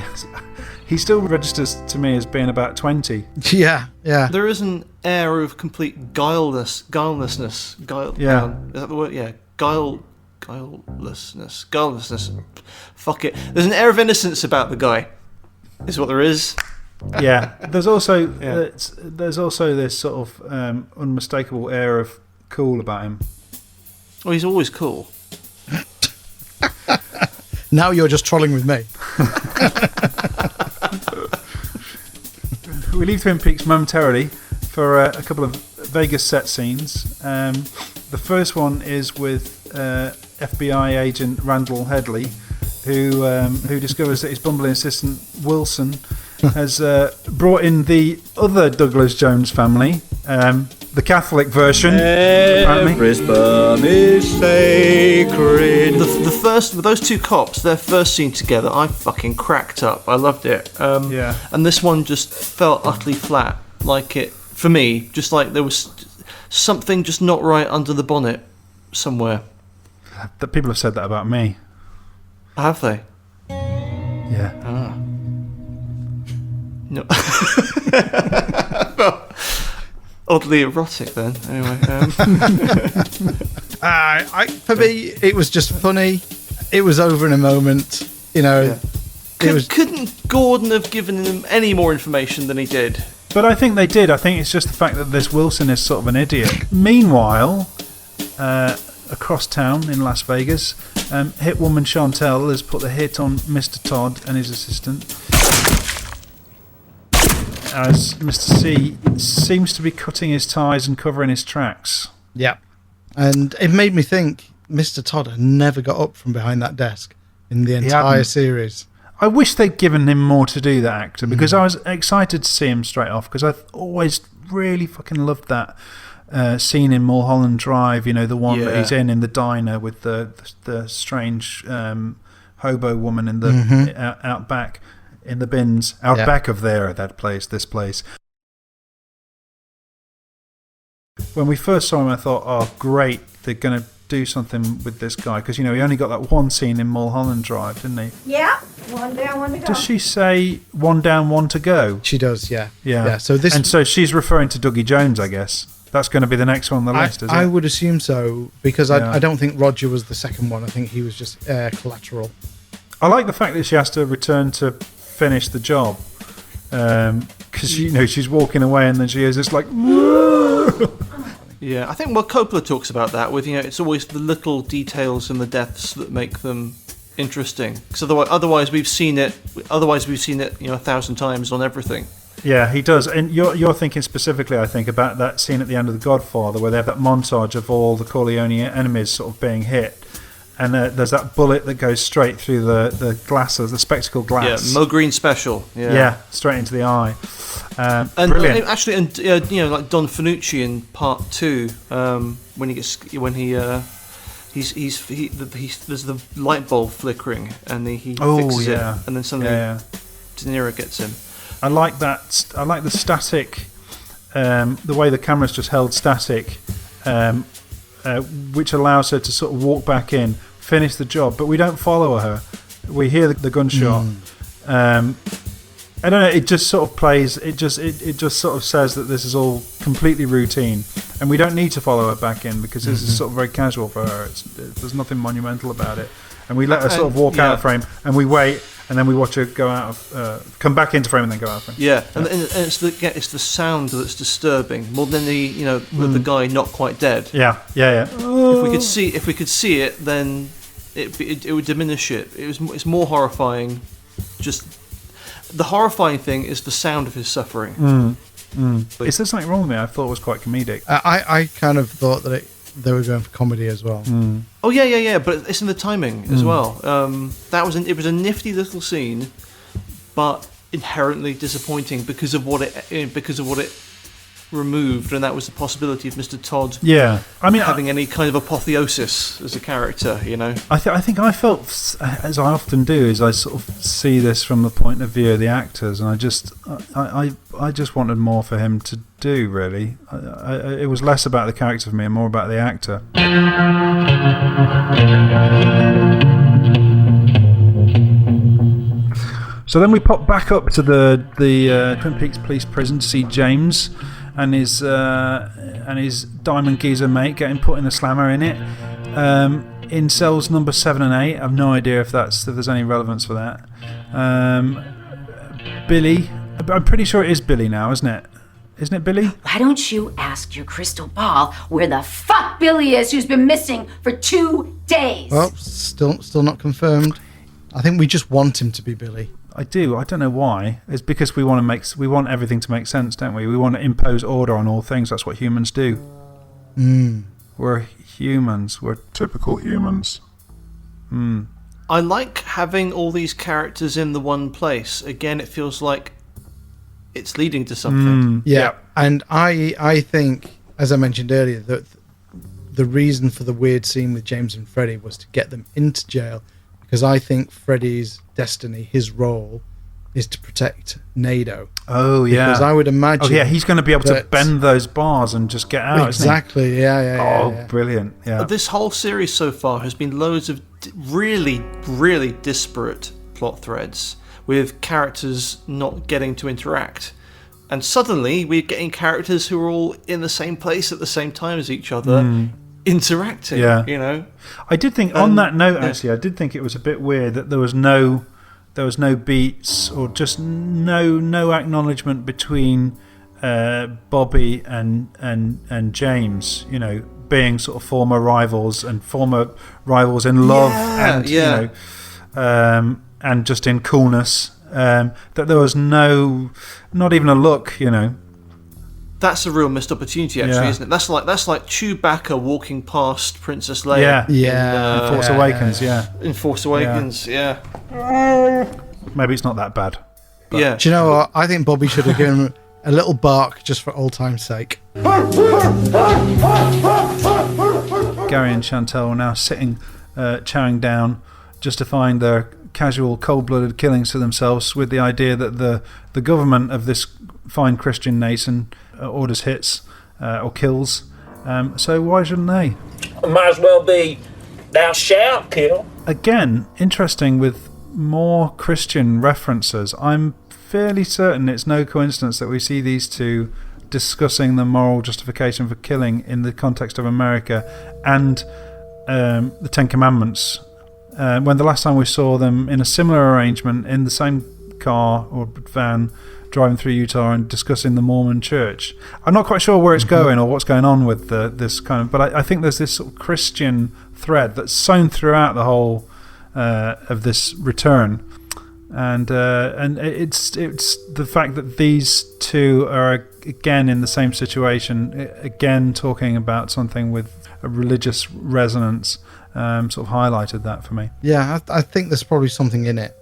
he still registers to me as being about 20. Yeah. There is an air of complete guilelessness. Is that the word? Yeah. Guilelessness. Fuck it. There's an air of innocence about the guy. Is what there is. Yeah. There's also this sort of unmistakable air of cool about him. Well, he's always cool. Now you're just trolling with me. We leave Twin Peaks momentarily for a couple of Vegas set scenes. The first one is with FBI agent Randall Headley, who discovers that his bumbling assistant Wilson has brought in the other Douglas Jones family, the Catholic version. Every sperm is sacred. The first, with those two cops, their first scene together, I fucking cracked up. I loved it. And this one just felt utterly flat. Like it, for me, just like there was something just not right under the bonnet somewhere. That people have said that about me. Have they? Yeah. Ah. No. Oddly erotic then. Anyway. For me, it was just funny. It was over in a moment. Couldn't Gordon have given him any more information than he did? But I think they did. I think it's just the fact that this Wilson is sort of an idiot. Meanwhile, across town in Las Vegas, hit woman Chantel has put the hit on Mr. Todd and his assistant, as Mr. C seems to be cutting his ties and covering his tracks. Yeah. And it made me think Mr. Todd had never got up from behind that desk in the entire series. I wish they'd given him more to do, that actor, because I was excited to see him straight off, because I've always really fucking loved that scene in Mulholland Drive, the one that he's in the diner with the strange hobo woman in the out back in the bins, back of this place. When we first saw him, I thought, oh great, they're going to do something with this guy, because he only got that one scene in Mulholland Drive, didn't he? Yeah, one down, one to go. Does she say one down, one to go? She does, yeah. So she's referring to Dougie Jones, I guess. That's going to be the next one on the list, is it? I would assume so, because I don't think Roger was the second one. I think he was just collateral. I like the fact that she has to return to finish the job, because she's walking away and then she hears this like. Yeah, I think Coppola talks about that with it's always the little details in the deaths that make them interesting. Because otherwise we've seen it 1,000 times on everything. Yeah, he does. And you're thinking specifically, I think, about that scene at the end of The Godfather where they have that montage of all the Corleone enemies sort of being hit. And there's that bullet that goes straight through the glasses, the spectacle glass. Yeah, Mo Green special. Yeah, straight into the eye. And brilliant. Actually, like Don Fanucci in Part 2, there's the light bulb flickering, and he fixes it, and then suddenly De Niro gets him. I like that. I like the static, the way the camera's just held static, which allows her to sort of walk back in, finish the job, but we don't follow her. We hear the gunshot. I don't know. It just sort of plays. It just sort of says that this is all completely routine, and we don't need to follow her back in because this is sort of very casual for her. There's nothing monumental about it, and we let her sort of walk out of frame, and we wait, and then we watch her go out of, come back into frame, and then go out of frame. Yeah, and it's the sound that's disturbing more than with the guy not quite dead. Yeah. If we could see it, then it would diminish it. It's more horrifying. Just the horrifying thing is the sound of his suffering. Is there something wrong with me? I thought it was quite comedic. I kind of thought that they were going for comedy as well. Oh yeah, but it's in the timing as well. It was a nifty little scene, but inherently disappointing because of what it removed, and that was the possibility of Mr. Todd. Yeah, I mean, having any kind of apotheosis as a character. I think I felt, as I often do, is I sort of see this from the point of view of the actors, and I just wanted more for him to do. Really, it was less about the character for me and more about the actor. So then we pop back up to the Twin Peaks police prison to see James and his Diamond Geezer mate getting put in the slammer in it, in cells number 7 and 8. I've no idea if there's any relevance for that. Billy, I'm pretty sure it is Billy now, isn't it? Isn't it Billy? Why don't you ask your crystal ball where the fuck Billy is, who's been missing for 2 days? Well, still not confirmed. I think we just want him to be Billy. I do. I don't know why. It's because we want everything to make sense, don't we? We want to impose order on all things. That's what humans do. We're humans. We're typical humans. I like having all these characters in the one place. Again, it feels like it's leading to something. Yeah, and I think, as I mentioned earlier, that the reason for the weird scene with James and Freddie was to get them into jail, because I think Freddie's destiny, his role, is to protect Nado. Oh, yeah. Because I would imagine... Oh, yeah, he's going to be able to bend those bars and just get out, exactly, isn't he? Yeah. Brilliant, yeah. This whole series so far has been loads of really, really disparate plot threads with characters not getting to interact. And suddenly we're getting characters who are all in the same place at the same time as each other, interacting. Yeah. I did think, on that note, actually, I did think it was a bit weird that there was no beats or just no acknowledgement between Bobby and James, being sort of former rivals and former rivals in love and just in coolness. That there was not even a look, That's a real missed opportunity, actually, isn't it? That's like Chewbacca walking past Princess Leia. In Force Awakens, In Force Awakens, Maybe it's not that bad. But. Do you know what? I think Bobby should have given him a little bark just for old time's sake. Gary and Chantel are now sitting, chowing down, justifying their casual, cold-blooded killings to themselves with the idea that the government of this fine Christian nation orders hits or kills. So why shouldn't they? Might as well be thou shalt kill. Again, interesting with more Christian references. I'm fairly certain it's no coincidence that we see these two discussing the moral justification for killing in the context of America and the Ten Commandments when the last time we saw them in a similar arrangement in the same car or van driving through Utah and discussing the Mormon church. I'm not quite sure where it's going or what's going on with this kind of, but I think there's this sort of Christian thread that's sewn throughout the whole of this return, and it's the fact that these two are again in the same situation, again talking about something with a religious resonance, sort of highlighted that for me. Yeah, I think there's probably something in it,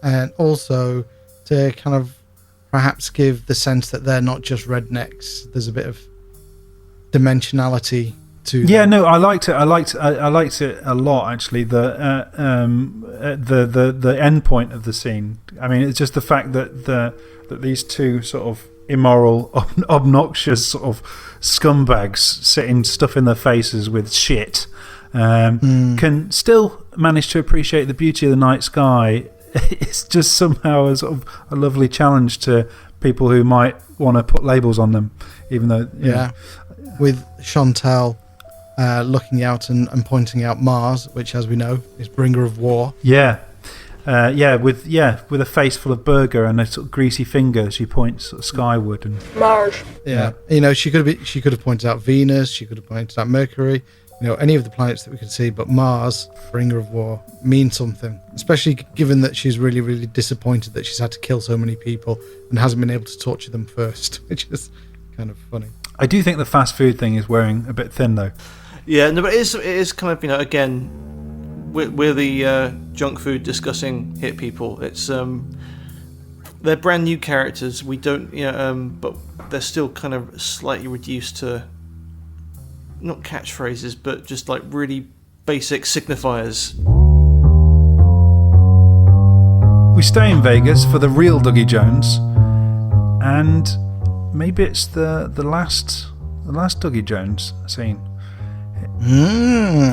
and also to kind of perhaps give the sense that they're not just rednecks. There's a bit of dimensionality to them. Yeah, no, I liked it. I liked it a lot, actually. The end point of the scene. I mean, it's just the fact that that these two sort of immoral, obnoxious sort of scumbags sitting stuff in their faces with shit can still manage to appreciate the beauty of the night sky. It's just somehow a sort of a lovely challenge to people who might want to put labels on them, even though with Chantal looking out and pointing out Mars, which, as we know, is bringer of war. With a face full of burger and a sort of greasy finger, she points sort of skyward and Mars. Yeah, you know, she could have pointed out Venus. She could have pointed out Mercury. You know, any of the planets that we could see, but Mars, bringer of war, means something. Especially given that she's really, really disappointed that she's had to kill so many people and hasn't been able to torture them first, which is kind of funny. I do think the fast food thing is wearing a bit thin, though. Yeah, no, but it is kind of, you know, again, we're the junk food discussing hit people. It's they're brand new characters. We don't, but they're still kind of slightly reduced to not catchphrases, but just like really basic signifiers. We stay in Vegas for the real Dougie Jones, and maybe it's the last Dougie Jones scene.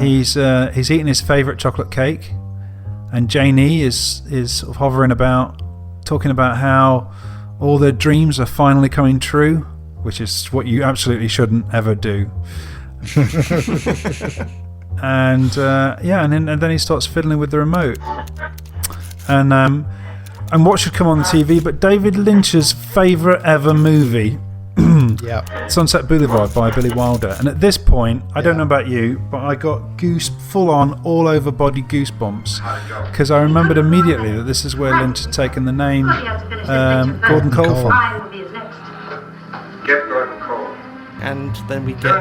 He's eating his favourite chocolate cake, and Janie is sort of hovering about, talking about how all their dreams are finally coming true, which is what you absolutely shouldn't ever do. And then he starts fiddling with the remote, and what should come on the TV but David Lynch's favourite ever movie, Sunset Boulevard by Billy Wilder. And at this point, I don't know about you, but I got full on all over body goosebumps, because I remembered immediately that this is where Lynch had taken the name Gordon Cole from. Get Gordon Cole. And then we get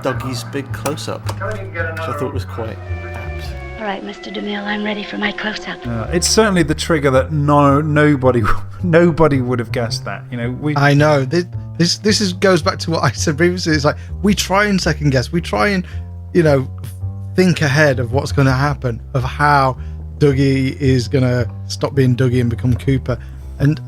Dougie's big close-up, which I thought was quite apt. All right, Mr. DeMille, I'm ready for my close-up. It's certainly the trigger that nobody would have guessed that. You know, I know this goes back to what I said previously. It's like we try and second guess, we try and think ahead of what's going to happen, of how Dougie is going to stop being Dougie and become Cooper, and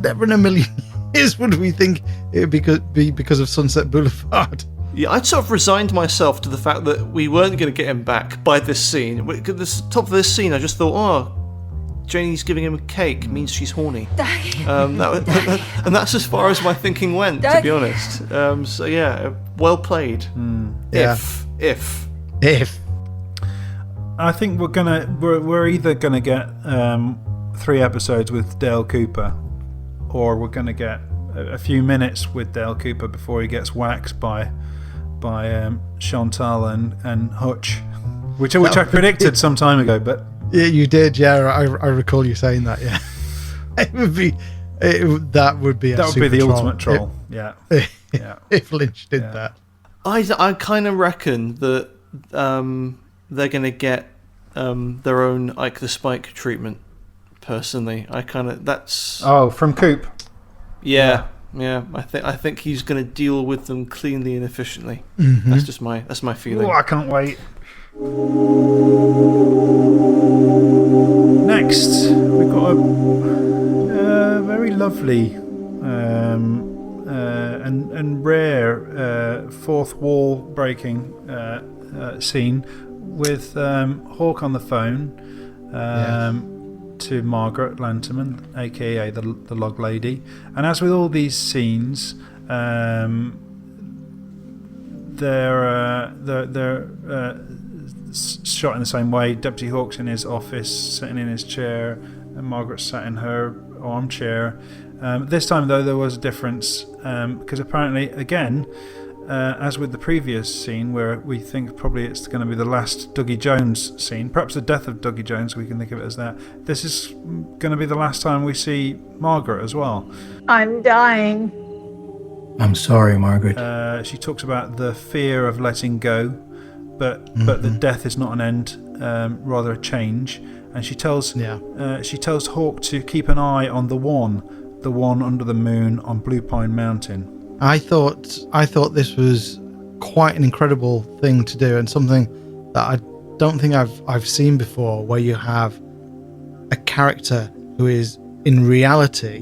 never in a million years would we think it would be because of Sunset Boulevard. Yeah, I'd sort of resigned myself to the fact that we weren't going to get him back by this scene. At the top of this scene, I just thought, Janie's giving him a cake means she's horny. And that's as far as my thinking went, to be honest. So yeah, well played. If. I think we're either gonna get 3 episodes with Dale Cooper, or we're gonna get a few minutes with Dale Cooper before he gets waxed by Chantal and Hutch, which I predicted some time ago. But yeah, you did. Yeah, I recall you saying that. Yeah, that would be the ultimate troll. If Lynch did that. I kind of reckon that they're going to get their own Ike the Spike treatment. Personally, that's from Coop. Yeah. I think he's going to deal with them cleanly and efficiently. Mm-hmm. That's my feeling. Oh, I can't wait. Next, we've got a very lovely and rare fourth wall breaking scene with Hawk on the phone to Margaret Lanterman, aka the Log Lady. And as with all these scenes, they're shot in the same way. Deputy Hawk's in his office, sitting in his chair, and Margaret sat in her armchair. This time, though, there was a difference because apparently, again, as with the previous scene, where we think probably it's going to be the last Dougie Jones scene, perhaps the death of Dougie Jones, we can think of it as that. This is going to be the last time we see Margaret as well. I'm dying. I'm sorry, Margaret. She talks about the fear of letting go, but the death is not an end, rather a change. And she tells Hawk to keep an eye on the one under the moon on Blue Pine Mountain. I thought this was quite an incredible thing to do, and something that I don't think I've seen before, where you have a character who is in reality,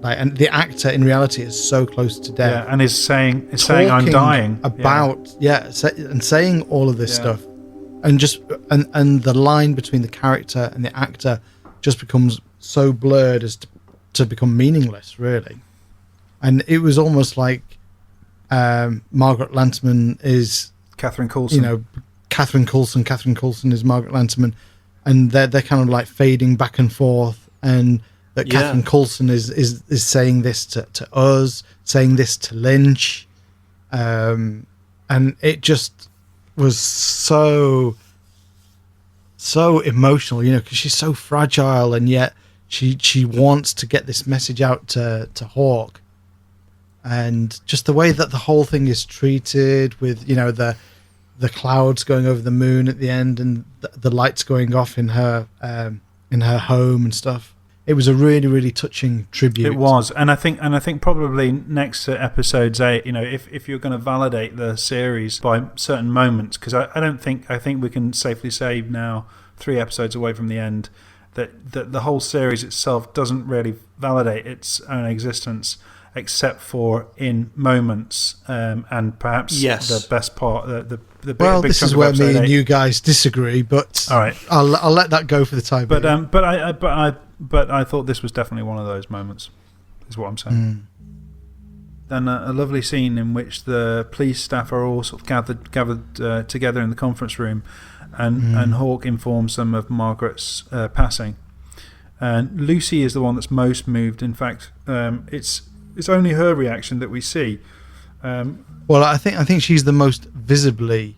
and the actor in reality is so close to death, and is saying I'm dying about and saying all of this stuff, and and the line between the character and the actor just becomes so blurred as to become meaningless, really. And it was almost like Margaret Lanterman is Catherine Coulson. Catherine Coulson is Margaret Lanterman, and they're kind of like fading back and forth, and that Catherine Coulson is saying this to us, saying this to Lynch, and it just was so emotional, because she's so fragile, and yet she wants to get this message out to Hawk. And just the way that the whole thing is treated, with the clouds going over the moon at the end, and the lights going off in her home and stuff. It was a really, really touching tribute. It was, and I think probably next to episodes 8, if you're going to validate the series by certain moments, because I think we can safely say now, 3 episodes away from the end, that the whole series itself doesn't really validate its own existence, except for in moments, and perhaps the best part, the big this chunk is of where me and 8. you guys disagree, but all right, I'll let that go for the time being. But I thought this was definitely one of those moments, is what I'm saying. Then a lovely scene in which the police staff are all sort of gathered together in the conference room, and Hawk informs them of Margaret's passing. And Lucy is the one that's most moved. In fact, it's only her reaction that we see. Well, I think she's the most visibly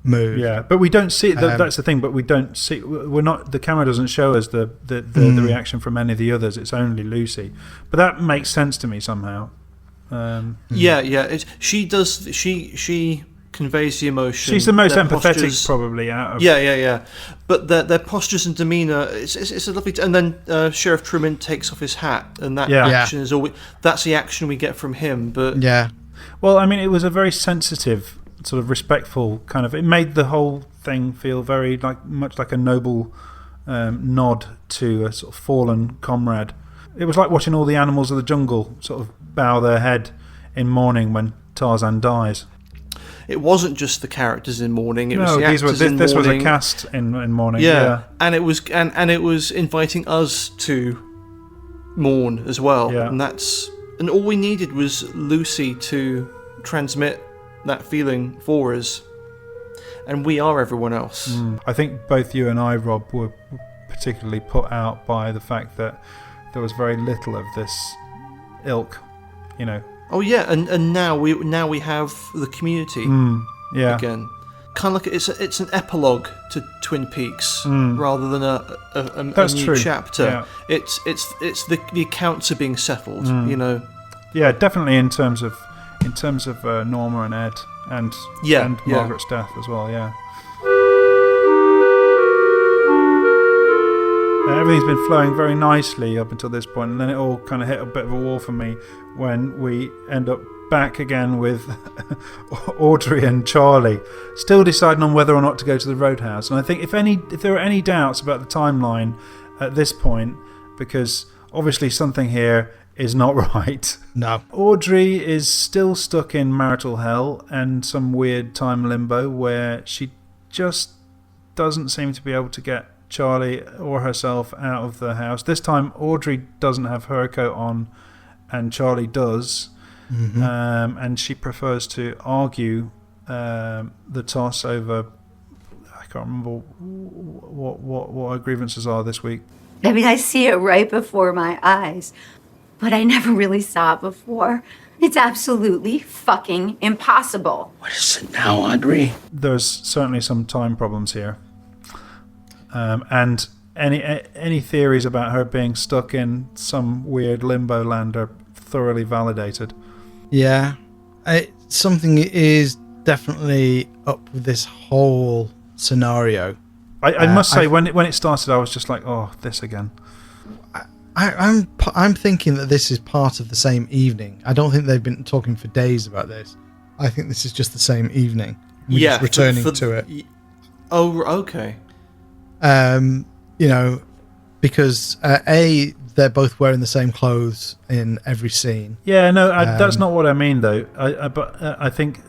moved. Yeah, but we don't see that's the thing. But we don't see. We're not. The camera doesn't show us the reaction from any of the others. It's only Lucy. But that makes sense to me somehow. She does. She conveys the emotion. She's the most their empathetic, postures, probably. Out of But their postures and demeanour, it's a lovely. And then Sheriff Truman takes off his hat, and that action is always. That's the action we get from him. But well, I mean, it was a very sensitive, sort of respectful kind of. It made the whole thing feel very much like a noble nod to a sort of fallen comrade. It was like watching all the animals of the jungle sort of bow their head in mourning when Tarzan dies. It wasn't just the characters in mourning; it was the actors in mourning. This was a cast in mourning. And it was inviting us to mourn as well. Yeah. And all we needed was Lucy to transmit that feeling for us, and we are everyone else. I think both you and I, Rob, were particularly put out by the fact that there was very little of this ilk, Oh yeah, and now we have the community again. Kind of like it's an epilogue to Twin Peaks rather than a new chapter. Yeah. It's the accounts are being settled. Yeah, definitely in terms of Norma and Ed and Margaret's death as well. Yeah. Everything's been flowing very nicely up until this point, and then it all kind of hit a bit of a wall for me when we end up back again with Audrey and Charlie still deciding on whether or not to go to the Roadhouse. And I think if there are any doubts about the timeline at this point, because obviously something here is not right. No. Audrey is still stuck in marital hell and some weird time limbo where she just doesn't seem to be able to get Charlie or herself out of the house. This time Audrey doesn't have her coat on and Charlie does. And she prefers to argue the toss over, I can't remember what our grievances are this week. I mean, I see it right before my eyes, but I never really saw it before. It's absolutely fucking impossible. What is it now, Audrey? There's certainly some time problems here. And any theories about her being stuck in some weird limbo land are thoroughly validated. Yeah. Something is definitely up with this whole scenario. I must say, when it started, I was just like, oh, this again. I'm thinking that this is part of the same evening. I don't think they've been talking for days about this. I think this is just the same evening. We're just returning to it. Oh, okay. Because they're both wearing the same clothes in every scene. Yeah, no, that's not what I mean, though. But I think,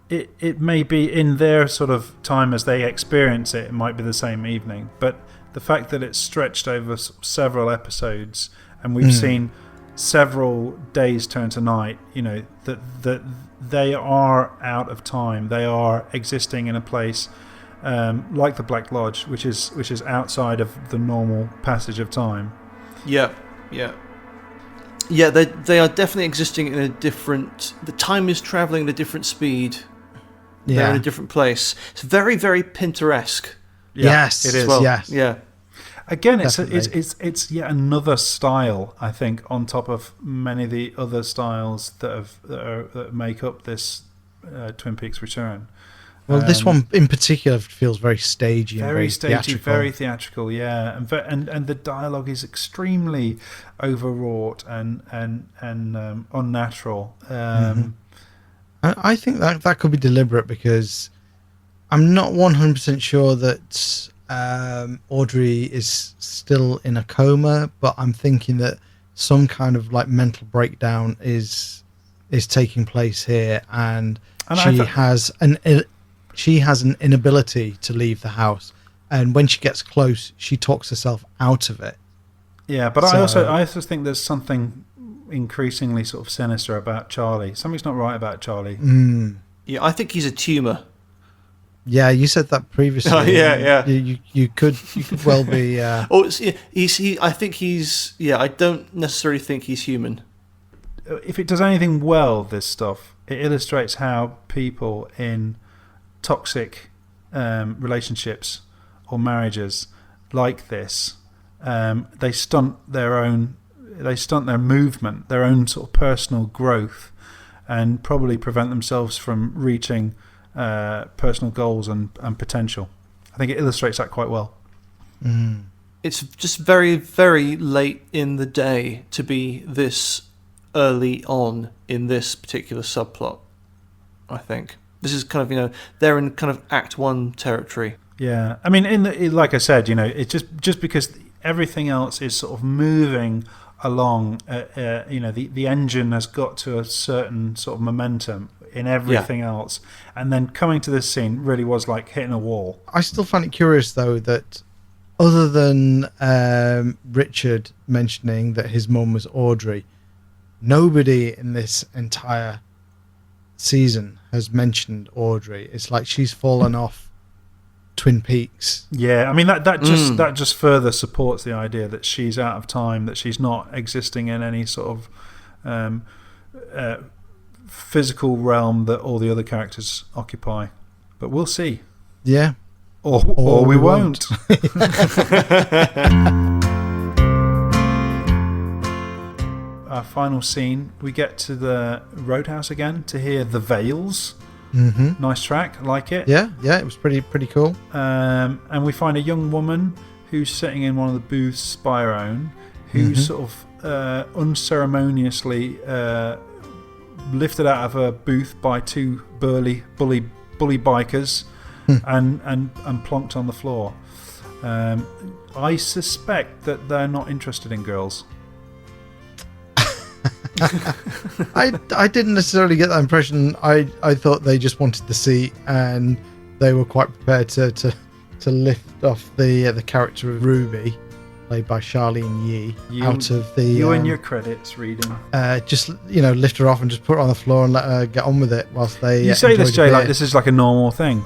it may be in their sort of time as they experience it, it might be the same evening. But the fact that it's stretched over several episodes and we've seen several days turn to night, that they are out of time. They are existing in a place like the Black Lodge, which is outside of the normal passage of time. Yeah. They are definitely existing in a different. The time is traveling at a different speed. Yeah. They're in a different place. It's very, very Pinteresque. Yes, it is. Well. Yes. Yeah. Again, it's yet another style, I think, on top of many of the other styles that make up this Twin Peaks Return. Well, this one in particular feels very stagey, very stagey, theatrical. very theatrical, yeah, and the dialogue is extremely overwrought and unnatural. I think that could be deliberate because I'm not 100% sure that Audrey is still in a coma, but I'm thinking that some kind of like mental breakdown is taking place here, and she has an inability to leave the house, and when she gets close, she talks herself out of it. Yeah, but I also think there's something increasingly sort of sinister about Charlie. Something's not right about Charlie. Yeah, I think he's a tumor. Yeah, you said that previously. Oh, yeah. You could well be. I think he's. Yeah, I don't necessarily think he's human. If it does anything well, this stuff, it illustrates how people in toxic relationships or marriages like this, they stunt their movement, their own sort of personal growth, and probably prevent themselves from reaching personal goals and potential. I think it illustrates that quite well. It's just very, very late in the day to be this early on in this particular subplot, I think. This is kind of, they're in kind of Act 1 territory. Yeah, I mean, like I said, it's just because everything else is sort of moving along. The engine has got to a certain sort of momentum in everything else, and then coming to this scene really was like hitting a wall. I still find it curious, though, that other than Richard mentioning that his mum was Audrey, nobody in this entire season has mentioned Audrey. It's like she's fallen off Twin Peaks. Yeah, I mean that just further supports the idea that she's out of time, that she's not existing in any sort of physical realm that all the other characters occupy. But we'll see. Yeah. Or we won't. Our final scene, we get to the Roadhouse again to hear The Veils. Nice track, I like it. Yeah, it was pretty cool. And we find a young woman who's sitting in one of the booths by her own, who's sort of unceremoniously lifted out of her booth by two bully bikers and plonked on the floor. I suspect that they're not interested in girls. I didn't necessarily get that impression. I thought they just wanted the seat, and they were quite prepared to lift off the character of Ruby, played by Charlene Yee, out of the. You and your credits reading. Just lift her off and just put her on the floor and let her get on with it whilst they. You say this, Jay, like this is like a normal thing.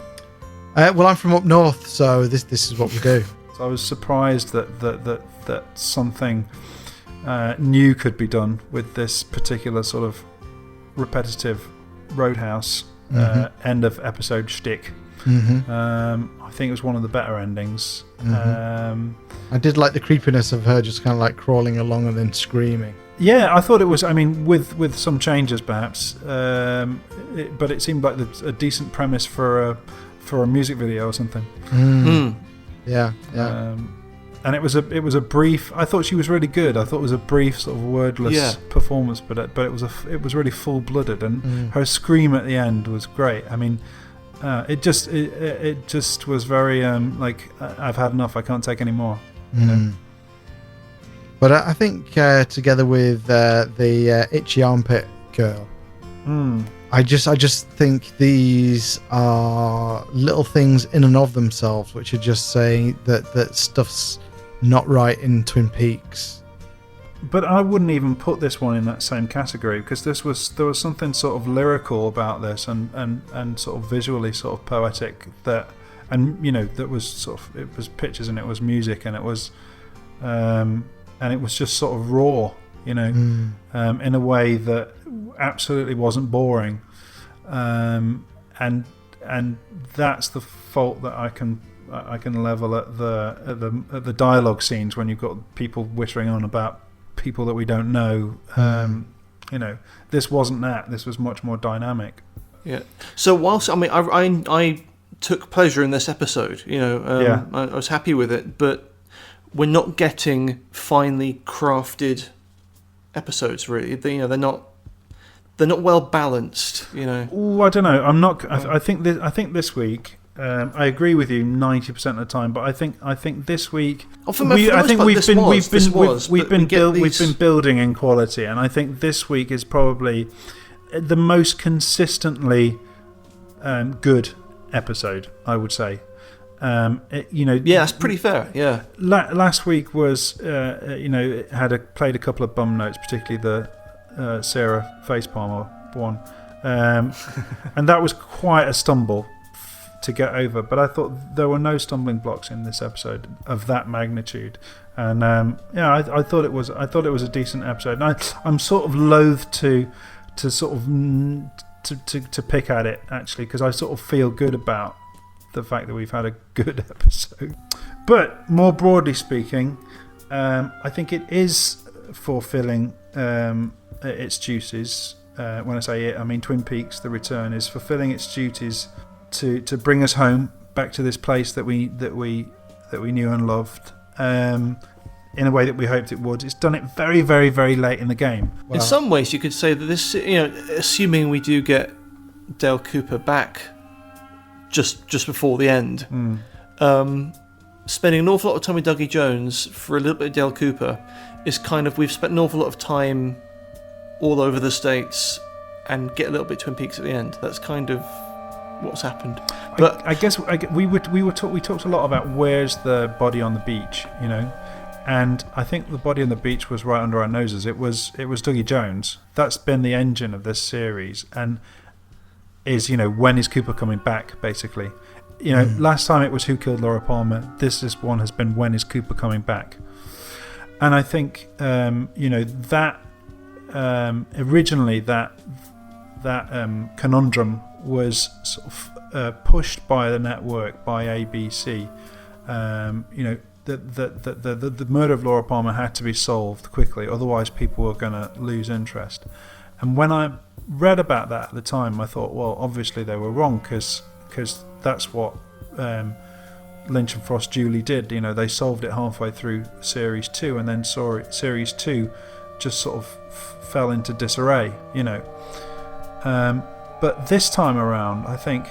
Well, I'm from up north, so this is what we do. So I was surprised that something new could be done with this particular sort of repetitive Roadhouse end of episode shtick. I think it was one of the better endings. I did like the creepiness of her just kind of like crawling along and then screaming. Yeah, I thought it was. I mean, with some changes perhaps, but it seemed like a decent premise for a music video or something. Yeah. And it was a brief. I thought she was really good. I thought it was a brief sort of wordless performance, but it was really full blooded, and her scream at the end was great. I mean, it just was very like I've had enough. I can't take any more. You know? But I think together with the itchy armpit girl, I just think these are little things in and of themselves, which are just saying that stuff's not right in Twin Peaks. But I wouldn't even put this one in that same category, because there was something sort of lyrical about this and sort of visually sort of poetic that was sort of, it was pictures and it was music and it was just sort of raw, in a way that absolutely wasn't boring, and that's the fault that I can level at the dialogue scenes when you've got people whittering on about people that we don't know. This wasn't that. This was much more dynamic. Yeah. So whilst I took pleasure in this episode, I was happy with it, but we're not getting finely crafted episodes. Really, they're not well balanced. Ooh, I don't know. I'm not. I think this week. I agree with you 90% of the time, but I think this week we've been building in quality, and I think this week is probably the most consistently good episode, I would say. That's pretty fair. Yeah. Last week was played a couple of bum notes, particularly the Sarah facepalmer one, and that was quite a stumble to get over. But I thought there were no stumbling blocks in this episode of that magnitude, and I thought it was a decent episode. And I'm sort of loath to sort of to pick at it, actually, because I sort of feel good about the fact that we've had a good episode. But more broadly speaking, I think it is fulfilling its duties. When I say it, I mean Twin Peaks: The Return is fulfilling its duties to bring us home back to this place that we knew and loved, in a way that we hoped it would. It's done it very, very, very late in the game. In some ways, you could say that this, assuming we do get Dale Cooper back just before the end, spending an awful lot of time with Dougie Jones for a little bit of Dale Cooper is kind of, we've spent an awful lot of time all over the States and get a little bit Twin Peaks at the end. That's kind of what's happened. But I guess we talked a lot about where's the body on the beach, and I think the body on the beach was right under our noses. It was Dougie Jones. That's been the engine of this series, and is when is Cooper coming back, basically. Last time it was Who Killed Laura Palmer. This one has been when is Cooper coming back, and I think that originally that conundrum was sort of pushed by the network, by ABC. The murder of Laura Palmer had to be solved quickly, otherwise people were going to lose interest. And when I read about that at the time, I thought, well, obviously they were wrong, because that's what Lynch and Frost Julie did. They solved it halfway through Series 2, and then Series 2 just sort of fell into disarray. But this time around, I think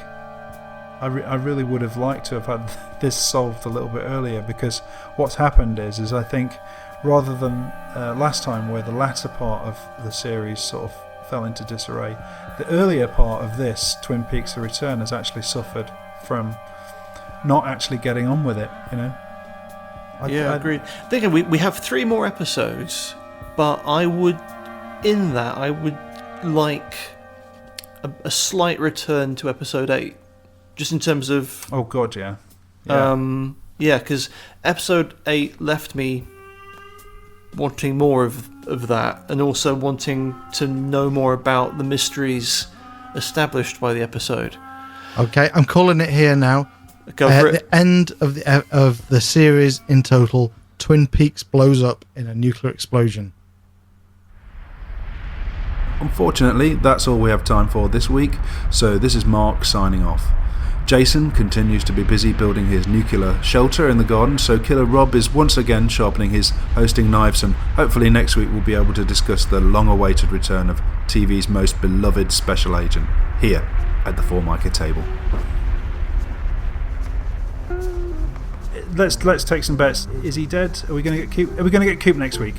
I really would have liked to have had this solved a little bit earlier, because what's happened is I think, rather than last time where the latter part of the series sort of fell into disarray, the earlier part of this, Twin Peaks: The Return, has actually suffered from not actually getting on with it. I agree. Thinking we have 3 more episodes, but I would like a slight return to episode 8. just in terms of. Oh God, yeah. Because episode 8 left me wanting more of that, and also wanting to know more about the mysteries established by the episode. Okay, I'm calling it here now. Go for At the end of the series in total, Twin Peaks blows up in a nuclear explosion. Unfortunately, that's all we have time for this week, so this is Mark signing off. Jason continues to be busy building his nuclear shelter in the garden, so Killer Rob is once again sharpening his hosting knives, and hopefully next week we'll be able to discuss the long-awaited return of TV's most beloved special agent, here at the Formica Table. Let's take some bets. Is he dead? Are we going to get Coop? Are we going to get Coop next week?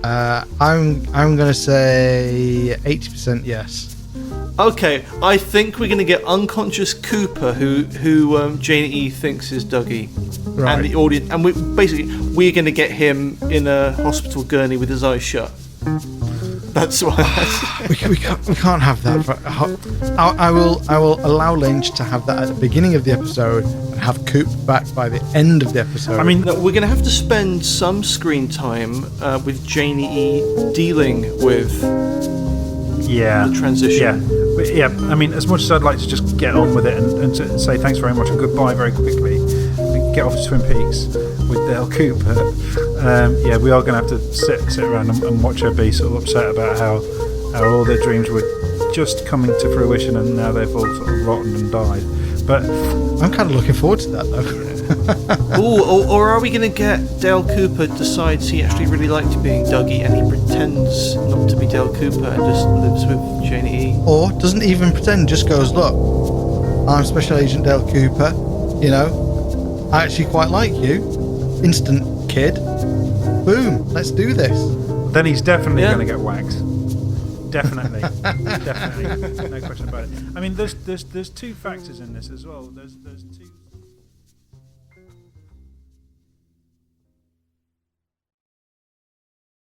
I'm going to say 80% yes. Okay, I think we're going to get unconscious Cooper, who Janie E thinks is Dougie, Right. and the audience, and we're going to get him in a hospital gurney with his eyes shut. That's why. we can't have that. I will allow Lynch to have that at the beginning of the episode and have Coop back by the end of the episode. I mean, we're going to have to spend some screen time with Janie E dealing with the transition. Yeah, I mean, as much as I'd like to just get on with it and to say thanks very much and goodbye very quickly and get off to Twin Peaks with Dale Cooper, we are going to have to sit around and watch her be sort of upset about how all their dreams were just coming to fruition and now they've all sort of rotten and died. But I'm kind of looking forward to that, though. or are we going to get Dale Cooper decides he actually really liked being Dougie and he pretends not to be Dale Cooper and just lives with Janie E? Or doesn't even pretend, just goes, look, I'm Special Agent Dale Cooper, I actually quite like you. Instant kid. Boom, let's do this. Then he's definitely going to get waxed. Definitely. No question about it. I mean, there's two factors in this as well. There's two.